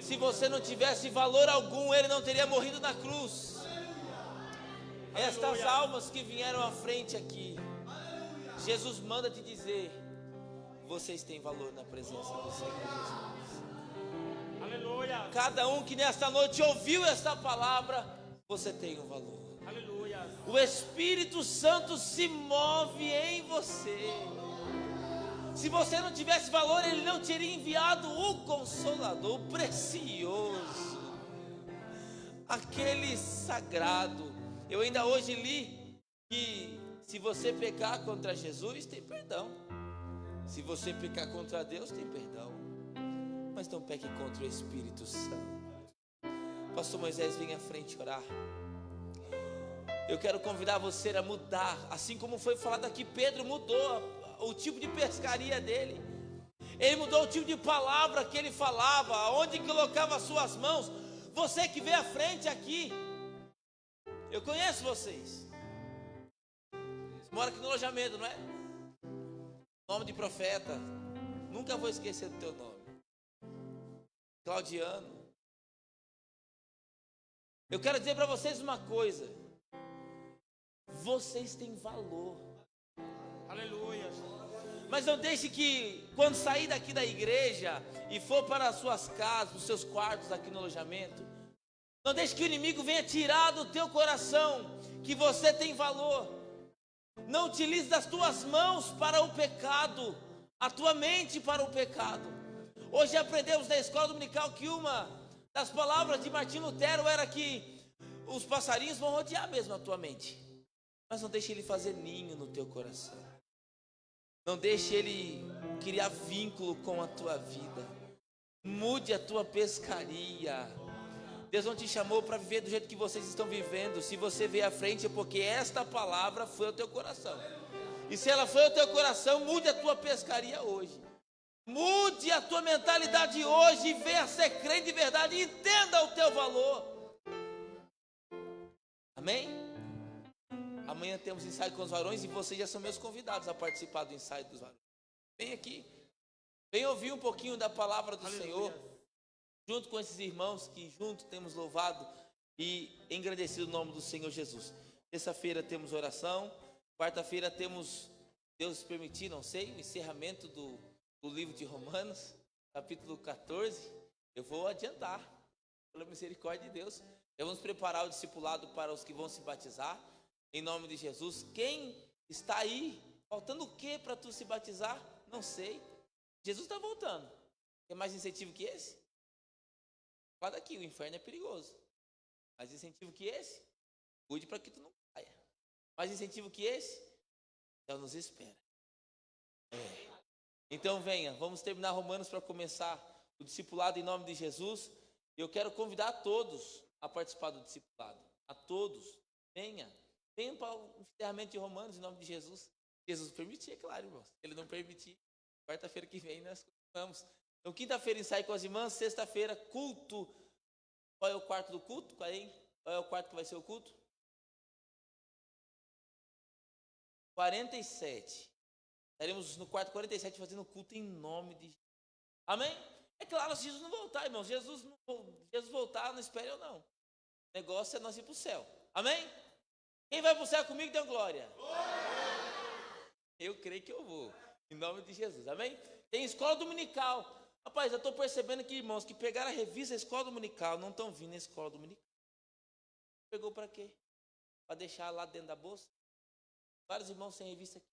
Se você não tivesse valor algum, Ele não teria morrido na cruz. Estas almas que vieram à frente aqui, Jesus manda te dizer: vocês têm valor na presença do Senhor Jesus. Aleluia. Cada um que nesta noite ouviu esta palavra, você tem um valor. Aleluia. O Espírito Santo se move em você. Se você não tivesse valor, Ele não teria enviado o Consolador, o precioso, aquele sagrado. Eu ainda hoje li que se você pecar contra Jesus, tem perdão. Se você pecar contra Deus, tem perdão. Mas não peque contra o Espírito Santo. Pastor Moisés, vem à frente orar. Eu quero convidar você a mudar, assim como foi falado aqui, Pedro mudou o tipo de pescaria dele. Ele mudou o tipo de palavra que ele falava, aonde colocava as suas mãos. Você que vê à frente aqui, eu conheço vocês. Você mora aqui no alojamento, não é? Nome de profeta, nunca vou esquecer do teu nome. Claudiano. Eu quero dizer para vocês uma coisa: vocês têm valor. Aleluia. Mas não deixe que, quando sair daqui da igreja e for para as suas casas, os seus quartos aqui no alojamento, não deixe que o inimigo venha tirar do teu coração que você tem valor. Não utilize das tuas mãos para o pecado, a tua mente para o pecado. Hoje aprendemos na escola dominical que uma das palavras de Martim Lutero era que os passarinhos vão rodear mesmo a tua mente, mas não deixe ele fazer ninho no teu coração. Não deixe ele criar vínculo com a tua vida. Mude a tua pescaria. Deus não te chamou para viver do jeito que vocês estão vivendo. Se você veio à frente é porque esta palavra foi ao teu coração. E se ela foi ao teu coração, mude a tua pescaria hoje. Mude a tua mentalidade hoje e venha a ser crente de verdade e entenda o teu valor. Amém? Amanhã temos ensaio com os varões e vocês já são meus convidados a participar do ensaio dos varões. Vem aqui. Vem ouvir um pouquinho da palavra do Senhor. junto com esses irmãos que juntos temos louvado e engrandecido o nome do Senhor Jesus. Terça-feira temos oração, quarta-feira temos, Deus permitir, não sei, o encerramento do livro de Romanos, capítulo 14. Eu vou adiantar, pela misericórdia de Deus. Vamos preparar o discipulado para os que vão se batizar, em nome de Jesus. Quem está aí, faltando o que para tu se batizar? Não sei. Jesus está voltando. Tem mais incentivo que esse? Fala daqui, o inferno é perigoso. Mais incentivo que esse? Cuide para que tu não caia. Mais incentivo que esse? Então nos espera. Então venha, vamos terminar Romanos para começar o discipulado em nome de Jesus. Eu quero convidar a todos a participar do discipulado. A todos. Venham para o encerramento de Romanos em nome de Jesus. Jesus permitir, é claro, irmãos. Se Ele não permitir, quarta-feira que vem nós vamos. Então, quinta-feira ensaio com as irmãs, sexta-feira culto. Qual é o quarto do culto? Qual é o quarto que vai ser o culto? 47. Estaremos no quarto 47 fazendo culto em nome de Jesus. Amém? É claro, se Jesus não voltar, irmãos. Jesus voltar, não espere eu não. O negócio é nós ir para o céu. Amém? Quem vai para o céu comigo, dê glória. Eu creio que eu vou. Em nome de Jesus. Amém? Tem escola dominical. Rapaz, eu estou percebendo que irmãos que pegaram a revista Escola Dominical não estão vindo na escola dominical. Pegou para quê? Para deixar lá dentro da bolsa? Vários irmãos sem revista aqui.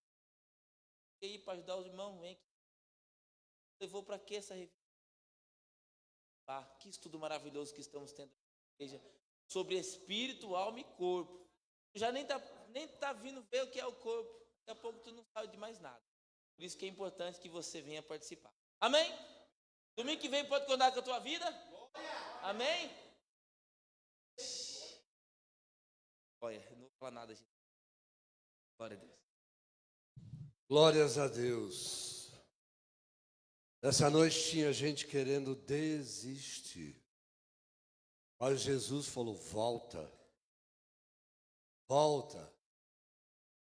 E aí, para ajudar os irmãos, vem aqui. Levou para quê essa revista? Que estudo maravilhoso que estamos tendo na igreja sobre espírito, alma e corpo. Tu já nem tá vindo ver o que é o corpo. Daqui a pouco tu não sabe de mais nada. Por isso que é importante que você venha participar. Amém? Domingo que vem pode contar com a tua vida? Amém? Olha, eu não vou falar nada, gente. Glória a Deus. Glórias a Deus. Nessa noite tinha gente querendo desistir. Mas Jesus falou, volta. Volta.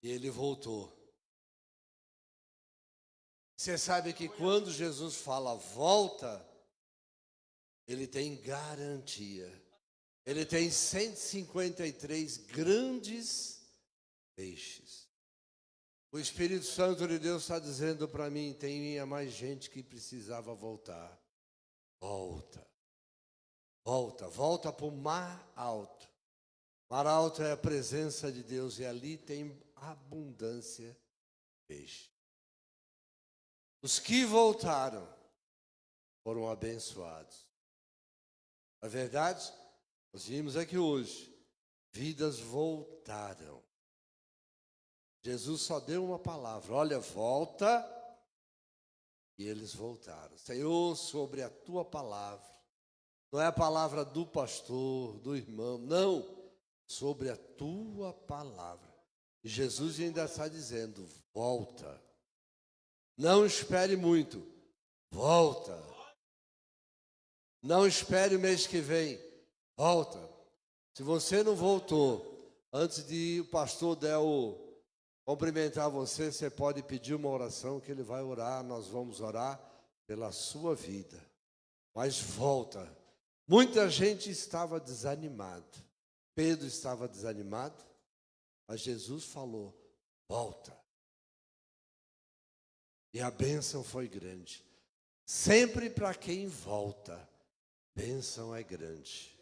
E ele voltou. Você sabe que quando Jesus fala volta, ele tem garantia. Ele tem 153 grandes peixes. O Espírito Santo de Deus está dizendo para mim, tinha mais gente que precisava voltar. Volta. Volta. Volta para o mar alto. Mar alto é a presença de Deus e ali tem abundância de peixe. Os que voltaram foram abençoados. Na verdade, nós vimos aqui hoje, vidas voltaram. Jesus só deu uma palavra, olha, volta, e eles voltaram. Senhor, sobre a tua palavra, não é a palavra do pastor, do irmão, não, sobre a tua palavra. E Jesus ainda está dizendo, volta. Não espere muito. Volta. Não espere o mês que vem. Volta. Se você não voltou, antes de o pastor Del cumprimentar você, você pode pedir uma oração que ele vai orar. Nós vamos orar pela sua vida. Mas volta. Muita gente estava desanimada. Pedro estava desanimado, mas Jesus falou, volta. E a bênção foi grande. Sempre para quem volta, bênção é grande.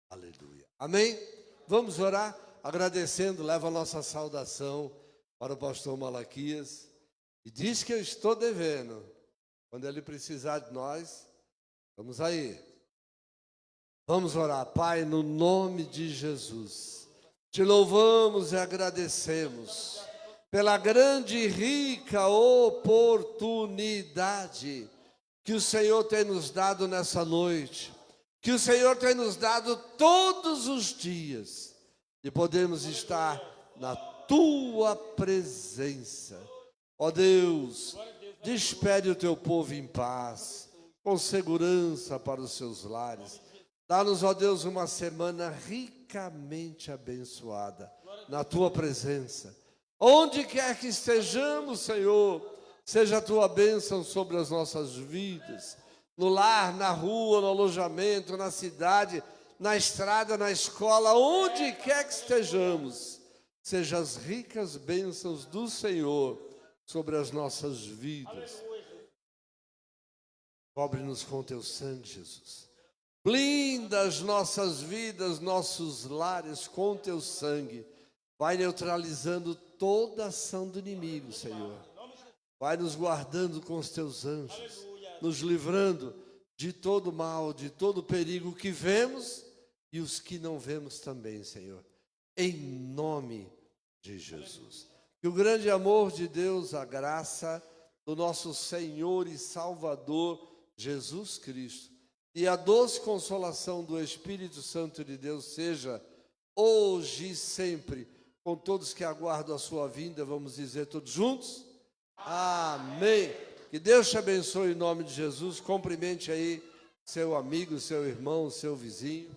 Aleluia. Amém? Vamos orar agradecendo. Leva a nossa saudação para o pastor Malaquias. E diz que eu estou devendo. Quando ele precisar de nós, vamos aí. Vamos orar. Pai, no nome de Jesus, te louvamos e agradecemos pela grande e rica oportunidade que o Senhor tem nos dado nessa noite, que o Senhor tem nos dado todos os dias, de podermos estar na tua presença. Ó Deus, despede o teu povo em paz, com segurança para os seus lares. Dá-nos, ó Deus, uma semana ricamente abençoada na tua presença. Onde quer que estejamos, Senhor, seja a tua bênção sobre as nossas vidas. no lar, na rua, no alojamento, na cidade, na estrada, na escola, onde quer que estejamos, sejam as ricas bênçãos do Senhor sobre as nossas vidas. Cobre-nos com teu sangue, Jesus. Blinda as nossas vidas, nossos lares com teu sangue. Vai neutralizando toda ação do inimigo, Senhor. Vai nos guardando com os teus anjos, nos livrando de todo mal, de todo perigo que vemos e os que não vemos também, Senhor. Em nome de Jesus. Que o grande amor de Deus, a graça do nosso Senhor e Salvador Jesus Cristo e a doce consolação do Espírito Santo de Deus seja hoje e sempre com todos que aguardam a sua vinda. Vamos dizer todos juntos? Amém. Que Deus te abençoe em nome de Jesus. Cumprimente aí seu amigo, seu irmão, seu vizinho.